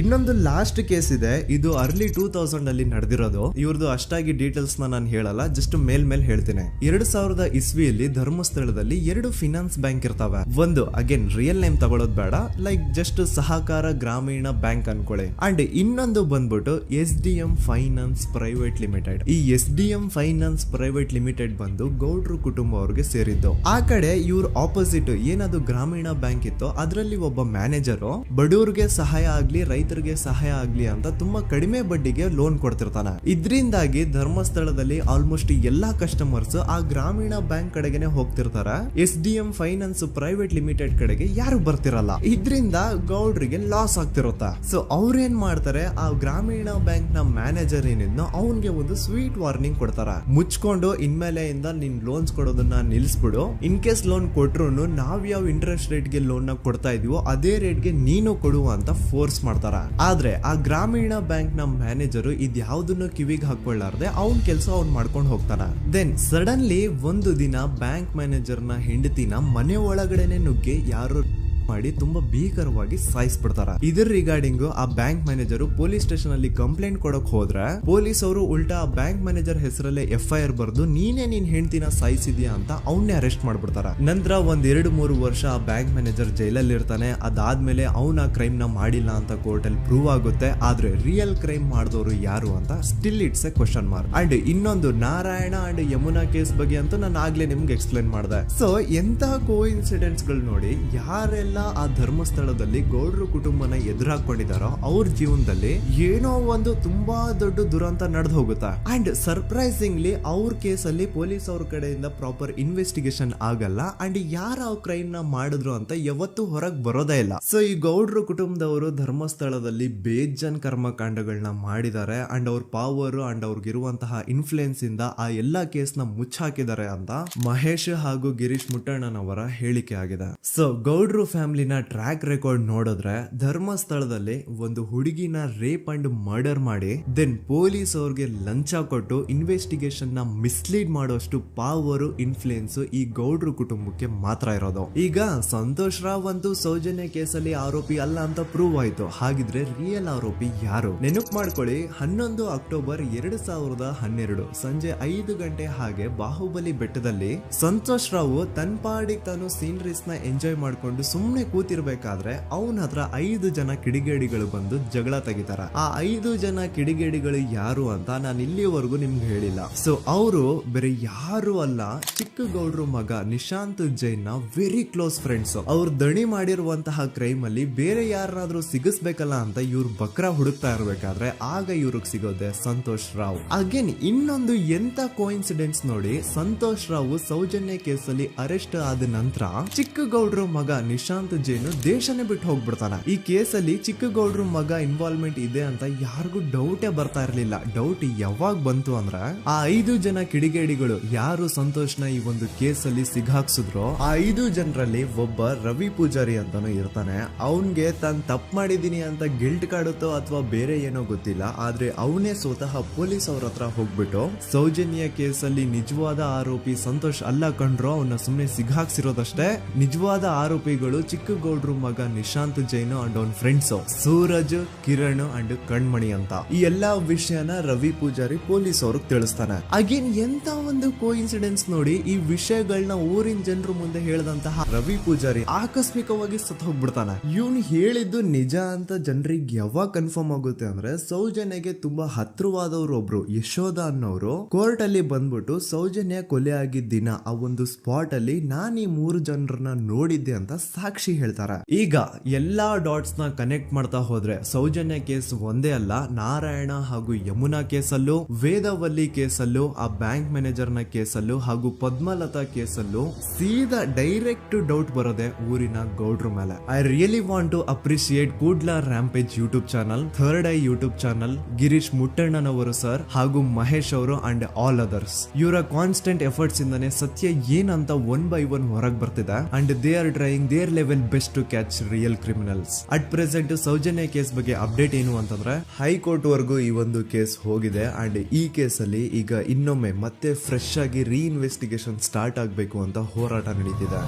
ಇನ್ನೊಂದು ಲಾಸ್ಟ್ ಕೇಸ್ ಇದೆ, ಇದು ಅರ್ಲಿ 2000 ಅಲ್ಲಿ ನಡೆದಿರೋದು. ಇವ್ರದ್ದು ಅಷ್ಟಾಗಿ ಡೀಟೇಲ್ಸ್ ನಾನು ಹೇಳಲ್ಲ, ಜಸ್ಟ್ ಮೇಲ್ ಹೇಳ್ತೀನಿ. 2000 ಇಸ್ವಿಯಲ್ಲಿ ಧರ್ಮಸ್ಥಳದಲ್ಲಿ 2 ಫಿನಾನ್ಸ್ ಬ್ಯಾಂಕ್ ಇರ್ತಾವೆ. ಒಂದು ಅಗೇನ್ ರಿಯಲ್ ನೇಮ್ ತಗೊಳ್ಳೋದು ಬೇಡ, ಲೈಕ್ ಜಸ್ಟ್ ಸಹಕಾರ ಗ್ರಾಮೀಣ ಬ್ಯಾಂಕ್ ಅನ್ಕೊಳ್ಳಿ. ಅಂಡ್ ಇನ್ನೊಂದು ಬಂದ್ಬಿಟ್ಟು SDM ಫೈನಾನ್ಸ್ ಪ್ರೈವೇಟ್ ಲಿಮಿಟೆಡ್. ಈ SDM ಫೈನಾನ್ಸ್ ಪ್ರೈವೇಟ್ ಲಿಮಿಟೆಡ್ ಬಂದು ಗೌಡ್ರು ಕುಟುಂಬ ಅವ್ರಿಗೆ ಸೇರಿದ್ದು. ಆ ಕಡೆ ಇವ್ರ ಆಪೋಸಿಟ್ ಏನದು ಗ್ರಾಮೀಣ ಬ್ಯಾಂಕ್ ಇತ್ತು, ಅದರಲ್ಲಿ ಒಬ್ಬ ಮ್ಯಾನೇಜರು ಬಡವ್ರಿಗೆ ಸಹಾಯ ಆಗ್ಲಿ ರೈತರಿಗೆ ಸಹಾಯ ಆಗ್ಲಿ ಅಂತ ತುಂಬಾ ಕಡಿಮೆ ಬಡ್ಡಿಗೆ ಲೋನ್ ಕೊಡ್ತಿರ್ತಾನೆ. ಇದರಿಂದಾಗಿ ಧರ್ಮಸ್ಥಳದಲ್ಲಿ ಆಲ್ಮೋಸ್ಟ್ ಎಲ್ಲಾ ಕಸ್ಟಮರ್ಸ್ ಆ ಗ್ರಾಮೀಣ ಬ್ಯಾಂಕ್ ಕಡೆಗೆ ಹೋಗ್ತಿರ್ತಾರೆ. SDM ಫೈನಾನ್ಸ್ ಪ್ರೈವೇಟ್ ಲಿಮಿಟೆಡ್ ಕಡೆಗೆ ಯಾರು ಬರ್ತಿರಲ್ಲ. ಇದರಿಂದ ಗೌಡ್ರಿಗೆ ಲಾಸ್ ಆಗ್ತಿರುತ್ತ. ಸೊ ಅವ್ರೇನ್ ಮಾಡ್ತಾರೆ, ಆ ಗ್ರಾಮೀಣ ಬ್ಯಾಂಕ್ ನ ಮ್ಯಾನೇಜರ್ ಏನಿದ್ನೋ ಅವನ್ಗೆ ಒಂದು ಸ್ವೀಟ್ ವಾರ್ನಿಂಗ್ ಕೊಡ್ತಾರ. ಮುಚ್ಕೊಂಡು ಇನ್ಮೇಲೆ ಇಂದ ನಿನ್ ಲೋನ್ಸ್ ಕೊಡೋದನ್ನ ನಿಲ್ಸ್ಬಿಡು. ಇನ್ ಕೇಸ್ ಲೋನ್ ಕೊಟ್ರು ನಾವ್ ಯಾವ ಇಂಟ್ರೆಸ್ಟ್ ರೇಟ್ ಗೆ ಲೋನ್ ನ ಕೊಡ್ತಾ ಇದೀವೋ ಅದೇ ರೇಟ್ ಗೆ ನೀನು ಕೊಡುವ ಅಂತ ಫೋರ್ಸ್ ಮಾಡ್ತಾರ. ಆದ್ರೆ ಆ ಗ್ರಾಮೀಣ ಬ್ಯಾಂಕ್ ನ ಮ್ಯಾನೇಜರ್ ಇದ್ಯಾವುದನ್ನು ಕಿವಿಗೆ ಹಾಕೊಳ್ಳಾರ್ದೆ ಅವ್ನ್ ಕೆಲಸ ಅವ್ನ್ ಮಾಡ್ಕೊಂಡು ಹೋಗ್ತಾನ. ದೆನ್ ಸಡನ್ಲಿ ಒಂದು ದಿನ ಬ್ಯಾಂಕ್ ಮ್ಯಾನೇಜರ್ ನ ಹೆಂಡತಿನ ಮನೆ ಒಳಗಡೆನೆ ನುಗ್ಗಿ ಯಾರು ಮಾಡಿ ತುಂಬಾ ಭೀಕರವಾಗಿ ಸಾಯಿಸ್ಬಿಡ್ತಾರ. ಇದರ ರಿಗಾರ್ಡಿಂಗ್ ಆ ಬ್ಯಾಂಕ್ ಮ್ಯಾನೇಜರ್ ಪೊಲೀಸ್ ಸ್ಟೇಷನ್ ಅಲ್ಲಿ ಕಂಪ್ಲೇಂಟ್ ಕೊಡಕ್ ಹೋದ್ರೆ ಪೊಲೀಸ್ ಅವರು ಉಲ್ಟಾ ಆ ಬ್ಯಾಂಕ್ ಮ್ಯಾನೇಜರ್ ಹೆಸರಲ್ಲೇ FIR ಬರ್ದು ನೀನೇ ನಿನ್ ಹೆಂಡತಿನ ಸಾಯಿಸಿದ್ಯಾ ಅಂತ ಅವನ್ನೇ ಅರೆಸ್ಟ್ ಮಾಡ್ಬಿಡ್ತಾರ. ನಂತರ ಒಂದ್ 2-3 ವರ್ಷ ಆ ಬ್ಯಾಂಕ್ ಮ್ಯಾನೇಜರ್ ಜೈಲಲ್ಲಿ ಇರ್ತಾನೆ. ಅದಾದ್ಮೇಲೆ ಅವನ ಕ್ರೈಮ್ ನ ಮಾಡಿಲ್ಲ ಅಂತ ಕೋರ್ಟ್ ಅಲ್ಲಿ ಪ್ರೂವ್ ಆಗುತ್ತೆ. ಆದ್ರೆ ರಿಯಲ್ ಕ್ರೈಮ್ ಮಾಡಿದವರು ಯಾರು ಅಂತ still it's A question mark. And ಇನ್ನೊಂದು ನಾರಾಯಣ ಅಂಡ್ ಯಮುನಾ ಕೇಸ್ ಬಗ್ಗೆ ಅಂತೂ ನಾನು ಆಗ್ಲೇ ನಿಮ್ಗೆ ಎಕ್ಸ್ಪ್ಲೇನ್ ಮಾಡಿದೆ. ಸೊ ಎಂತ ಕೋಇನ್ಸಿಡೆಂಟ್ಸ್ ಗಳು ನೋಡಿ, ಯಾರೆಲ್ಲ ಆ ಧರ್ಮಸ್ಥಳದಲ್ಲಿ ಗೌಡ್ರು ಕುಟುಂಬನ ಎದುರಾಕೊಂಡಿದಾರೋ ಅವ್ರ ಜೀವನದಲ್ಲಿ ಏನೋ ಒಂದು ತುಂಬಾ ದೊಡ್ಡ ದುರಂತ ನಡೆದು ಹೋಗುತ್ತಾ. ಅಂಡ್ ಸರ್ಪ್ರೈಸಿಂಗ್ಲಿ ಅವ್ರ ಕೇಸಲ್ಲಿ ಪೊಲೀಸ್ ಅವ್ರ ಕಡೆಯಿಂದ ಪ್ರಾಪರ್ ಇನ್ವೆಸ್ಟಿಗೇಷನ್ ಆಗಲ್ಲ. ಅಂಡ್ ಯಾರ ಕ್ರೈಮ್ ನ ಮಾಡಿದ್ರು ಅಂತ ಯಾವತ್ತೂ ಹೊರಗೆ ಬರೋದೇ ಇಲ್ಲ. ಸೊ ಈ ಗೌಡ್ರು ಕುಟುಂಬದವರು ಧರ್ಮಸ್ಥಳದಲ್ಲಿ ಬೇಜನ್ ಕರ್ಮಕಾಂಡಗಳನ್ನ ಮಾಡಿದ್ದಾರೆ. ಅಂಡ್ ಅವ್ರ ಪವರ್ ಅಂಡ್ ಅವ್ರಿಗಿರುವಂತಹ ಇನ್ಫ್ಲೂಯೆನ್ಸ್ ಇಂದ ಆ ಎಲ್ಲಾ ಕೇಸ್ ನ ಮುಚ್ಚಾಕಿದ್ದಾರೆ ಅಂತ ಮಹೇಶ್ ಹಾಗೂ ಗಿರೀಶ್ ಮುಟ್ಟಣ್ಣನವರ ಹೇಳಿಕೆ ಆಗಿದೆ. ಸೊ ಗೌಡ್ರು ಫ್ಯಾಮಿಲಿನ ಟ್ರ್ಯಾಕ್ ರೆಕಾರ್ಡ್ ನೋಡಿದ್ರೆ ಧರ್ಮಸ್ಥಳದಲ್ಲಿ ಒಂದು ಹುಡುಗಿನ ರೇಪ್ ಅಂಡ್ ಮರ್ಡರ್ ಮಾಡಿ ದೆನ್ ಪೊಲೀಸ್ ಅವ್ರಿಗೆ ಲಂಚ ಕೊಟ್ಟು ಇನ್ವೆಸ್ಟಿಗೇಷನ್ ನ ಮಿಸ್ಲೀಡ್ ಮಾಡೋಷ್ಟು ಪವರ್ ಇನ್ಫ್ಲೂಯೆನ್ಸ್ ಈ ಗೌಡ್ರು ಕುಟುಂಬಕ್ಕೆ ಮಾತ್ರ ಇರೋದು. ಈಗ ಸಂತೋಷ್ ರಾವ್ ಅಂತೂ ಸೌಜನ್ಯ ಕೇಸಲ್ಲಿ ಆರೋಪಿ ಅಲ್ಲ ಅಂತ ಪ್ರೂವ್ ಆಯ್ತು. ಹಾಗಿದ್ರೆ ರಿಯಲ್ ಆರೋಪಿ ಯಾರು? ನೆನಪು ಮಾಡ್ಕೊಳ್ಳಿ, 11 ಅಕ್ಟೋಬರ್ 2012 ಸಂಜೆ 5 ಗಂಟೆ ಹಾಗೆ ಬಾಹುಬಲಿ ಬೆಟ್ಟದಲ್ಲಿ ಸಂತೋಷ್ ರಾವ್ ತನ್ನ ಪಾಡಿಗೆ ತಾನು ಸೀನರೀಸ್ ನ ಎಂಜಾಯ್ ಮಾಡ್ಕೊಂಡು ಸುಮ್ನೆ ಕೂತಿರ್ಬೇಕಾದ್ರೆ ಅವನ ಹತ್ರ 5 ಜನ ಕಿಡಿಗೇಡಿಗಳು ಬಂದು ಜಗಳ ತೆಗಿತಾರ. ಆ 5 ಜನ ಕಿಡಿಗೇಡಿಗಳು ಯಾರು ಅಂತ ನಾನು ಇಲ್ಲಿವರೆಗೂ ನಿಮ್ಗೆ ಹೇಳಿಲ್ಲ. ಸೊ ಅವರು ಬೇರೆ ಯಾರು ಅಲ್ಲ, ಚಿಕ್ಕ ಗೌಡ್ರು ಮಗ ನಿಶಾಂತ್ ಜೈನ್ ನ ವೆರಿ ಕ್ಲೋಸ್ ಫ್ರೆಂಡ್ಸ್. ಅವ್ರು ದಣಿ ಮಾಡಿರುವಂತಹ ಕ್ರೈಮ್ ಅಲ್ಲಿ ಬೇರೆ ಯಾರಾದ್ರೂ ಸಿಗಿಸ್ಬೇಕಲ್ಲ ಅಂತ ಇವ್ರು ಬಕ್ರ ಹುಡುಕ್ತಾ ಇರ್ಬೇಕಾದ್ರೆ ಆಗ ಇವ್ರಿಗೆ ಸಿಗೋದೆ ಸಂತೋಷ್ ರಾವ್. ಅಗೇನ್ ಇನ್ನೊಂದು ಎಂತ ಕೋಇನ್ಸಿಡೆನ್ಸ್ ನೋಡಿ, ಸಂತೋಷ್ ರಾವ್ ಸೌಜನ್ಯ ಕೇಸಲ್ಲಿ ಅರೆಸ್ಟ್ ಆದ ನಂತರ ಚಿಕ್ಕ ಗೌಡ್ರು ಮಗ ನಿಶಾಂತ್ ಜೈನ್ ದೇಶನೇ ಬಿಟ್ಟು ಹೋಗ್ಬಿಡ್ತಾನೆ. ಈ ಕೇಸಲ್ಲಿ ಚಿಕ್ಕ ಗೌಡ್ರು ಮಗ ಇನ್ವಾಲ್ವ್ಮೆಂಟ್ ಇದೆ ಅಂತ ಯಾರಿಗೂ ಡೌಟೇ ಬರ್ತಾ ಇರ್ಲಿಲ್ಲ. ಡೌಟ್ ಯಾವಾಗ ಬಂತು ಅಂದ್ರೆ ಆ 5 ಜನ ಕಿಡಿಗೇಡಿಗಳು ಯಾರು ಸಂತೋಷ್ನ ಈ ಒಂದು ಕೇಸಲ್ಲಿ ಸಿಗಾಕ್ಸಿದ್ರು ಆ 5 ಜನರಲ್ಲಿ ಒಬ್ಬ ರವಿ ಪೂಜಾರಿ ಅಂತಾನು ಇರ್ತಾನೆ. ಅವನ್ಗೆ ತಾನು ತಪ್ಪು ಮಾಡಿದೀನಿ ಅಂತ ಗಿಲ್ಟ್ ಕಾಡುತ್ತೋ ಅಥವಾ ಬೇರೆ ಏನೋ ಗೊತ್ತಿಲ್ಲ. ಆದ್ರೆ ಅವನೇ ಸ್ವತಃ ಪೊಲೀಸ್ ಅವ್ರ ಹತ್ರ ಹೋಗ್ಬಿಟ್ಟು ಸೌಜನ್ಯ ಕೇಸಲ್ಲಿ ನಿಜವಾದ ಆರೋಪಿ ಸಂತೋಷ್ ಅಲ್ಲ ಕಂಡ್ರು, ಅವನ್ನ ಸುಮ್ನೆ ಸಿಗಾಕ್ಸಿರೋದಷ್ಟೇ. ನಿಜವಾದ ಆರೋಪಿಗಳು ಚಿಕ್ಕ ಗೌಡ್ರು ಮಗ ನಿಶಾಂತ್ ಜೈನ್ ಅಂಡ್ ಅವನ್ ಫ್ರೆಂಡ್ಸ್ ಸೂರಜ್, ಕಿರಣ್ ಅಂಡ್ ಕಣ್ಮಣಿ ಅಂತ. ಈ ಎಲ್ಲಾ ವಿಷಯನ ರವಿ ಪೂಜಾರಿ ಪೊಲೀಸ್ ಅವ್ರಿಗೆ ತಿಳಿಸ್ತಾನೆ. ಅಗೇನ್ ಎಂತ ಒಂದು ಕೋಇನ್ಸಿಡೆನ್ಸ್ ನೋಡಿ, ಈ ವಿಷಯಗಳನ್ನ ಊರಿನ ಜನರು ಮುಂದೆ ಹೇಳಿದಂತಹ ರವಿ ಪೂಜಾರಿ ಆಕಸ್ಮಿಕವಾಗಿ ಸತ್ ಹೋಗ್ಬಿಡ್ತಾನೆ. ಇವನು ಹೇಳಿದ್ದು ನಿಜ ಅಂತ ಜನರಿಗೆ ಯಾವಾಗ ಕನ್ಫರ್ಮ್ ಆಗುತ್ತೆ ಅಂದ್ರೆ ಸೌಜನ್ಯಗೆ ತುಂಬಾ ಹತ್ರವಾದವ್ರು ಒಬ್ರು ಯಶೋಧ ಅನ್ನೋರು ಕೋರ್ಟ್ ಅಲ್ಲಿ ಬಂದ್ಬಿಟ್ಟು ಸೌಜನ್ಯ ಕೊಲೆ ಆಗಿದ್ದ ದಿನ ಆ ಒಂದು ಸ್ಪಾಟ್ ಅಲ್ಲಿ ನಾನು ಈ 3 ಜನರನ್ನ ನೋಡಿದ್ದೆ ಅಂತ ಸಾಕ್ಷಿ ಹೇಳ್ತಾರೆ. ಈಗ ಎಲ್ಲಾ ಡಾಟ್ಸ್ ನ ಕನೆಕ್ಟ್ ಮಾಡ್ತಾ ಹೋದ್ರೆ ಸೌಜನ್ಯ ಕೇಸ್ ಒಂದೇ ಅಲ್ಲ, ನಾರಾಯಣ ಹಾಗೂ ಯಮುನಾ ಕೇಸಲ್ಲೂ, ವೇದವಲ್ಲಿ ಕೇಸಲ್ಲೂ, ಆ ಬ್ಯಾಂಕ್ ಮ್ಯಾನೇಜರ್ ನ ಕೇಸಲ್ಲೂ ಹಾಗೂ ಪದ್ಮಲತಾ ಕೇಸಲ್ಲೂ ಸೀದಾ ಡೈರೆಕ್ಟ್ ಡೌಟ್ ಬರೋದೆ ಊರಿನ ಗೌಡ್ರ ಮೇಲೆ. I really want to appreciate Kudla rampage YouTube channel, third eye YouTube channel, Girish ಮುಟ್ಟಣ್ಣನವರು ಸರ್ ಹಾಗೂ ಮಹೇಶ್ ಅವರು ಅಂಡ್ ಆಲ್ ಅದರ್ಸ್. ಇವರ ಕಾನ್ಸ್ಟೆಂಟ್ ಎಫರ್ಟ್ಸ್ ಇಂದಾನೆ ಸತ್ಯ ಏನಂತ 1 by 1 ಹೊರಗೆ ಬರ್ತಿದೆ. And they are trying their level best to catch real criminals. At present Soujanya case ಬಗ್ಗೆ ಅಪ್ಡೇಟ್ ಏನು ಅಂತಂದ್ರೆ ಹೈಕೋರ್ಟ್ ವರೆಗೂ ಈ ಒಂದು ಕೇಸ್ ಹೋಗಿದೆ. ಅಂಡ್ ಈ ಕೇಸ್ ಅಲ್ಲಿ ಈಗ ಇನ್ನೊಮ್ಮೆ ಮತ್ತೆ ಫ್ರೆಶ್ ಆಗಿ ರೀಇನ್ವೆಸ್ಟಿಗೇಷನ್ ಸ್ಟಾರ್ಟ್ ಆಗಬೇಕು ಅಂತ ಹೋರಾಟ ನಡೀತಿದೆ.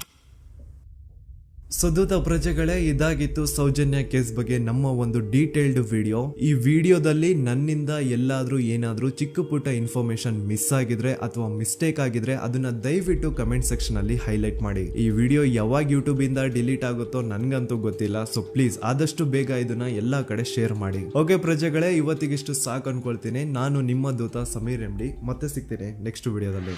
ಸುದೂತ ಪ್ರಜೆಗಳೇ, ಇದಾಗಿತ್ತು ಸೌಜನ್ಯ ಕೇಸ್ ಬಗ್ಗೆ ನಮ್ಮ ಒಂದು ಡೀಟೇಲ್ಡ್ ವಿಡಿಯೋ. ಈ ವಿಡಿಯೋದಲ್ಲಿ ನನ್ನಿಂದ ಎಲ್ಲಾದ್ರೂ ಏನಾದ್ರೂ ಚಿಕ್ಕ ಪುಟ್ಟ ಇನ್ಫಾರ್ಮೇಶನ್ ಮಿಸ್ ಆಗಿದ್ರೆ ಅಥವಾ ಮಿಸ್ಟೇಕ್ ಆಗಿದ್ರೆ ಅದನ್ನ ದಯವಿಟ್ಟು ಕಮೆಂಟ್ ಸೆಕ್ಷನ್ ಅಲ್ಲಿ ಹೈಲೈಟ್ ಮಾಡಿ. ಈ ವಿಡಿಯೋ ಯಾವಾಗ ಯೂಟ್ಯೂಬ್ ಇಂದ ಡಿಲೀಟ್ ಆಗುತ್ತೋ ನನ್ಗಂತೂ ಗೊತ್ತಿಲ್ಲ. ಸೊ ಪ್ಲೀಸ್ ಆದಷ್ಟು ಬೇಗ ಇದನ್ನ ಎಲ್ಲಾ ಕಡೆ ಶೇರ್ ಮಾಡಿ. ಓಕೆ ಪ್ರಜೆಗಳೇ, ಇವತ್ತಿಗಿಷ್ಟು ಸಾಕು ಅನ್ಕೊಳ್ತೀನಿ. ನಾನು ನಿಮ್ಮ ದೂತ ಸಮೀರ್ ಎಂಡಿ. ಮತ್ತೆ ಸಿಗ್ತೀನಿ ನೆಕ್ಸ್ಟ್ ವಿಡಿಯೋದಲ್ಲಿ.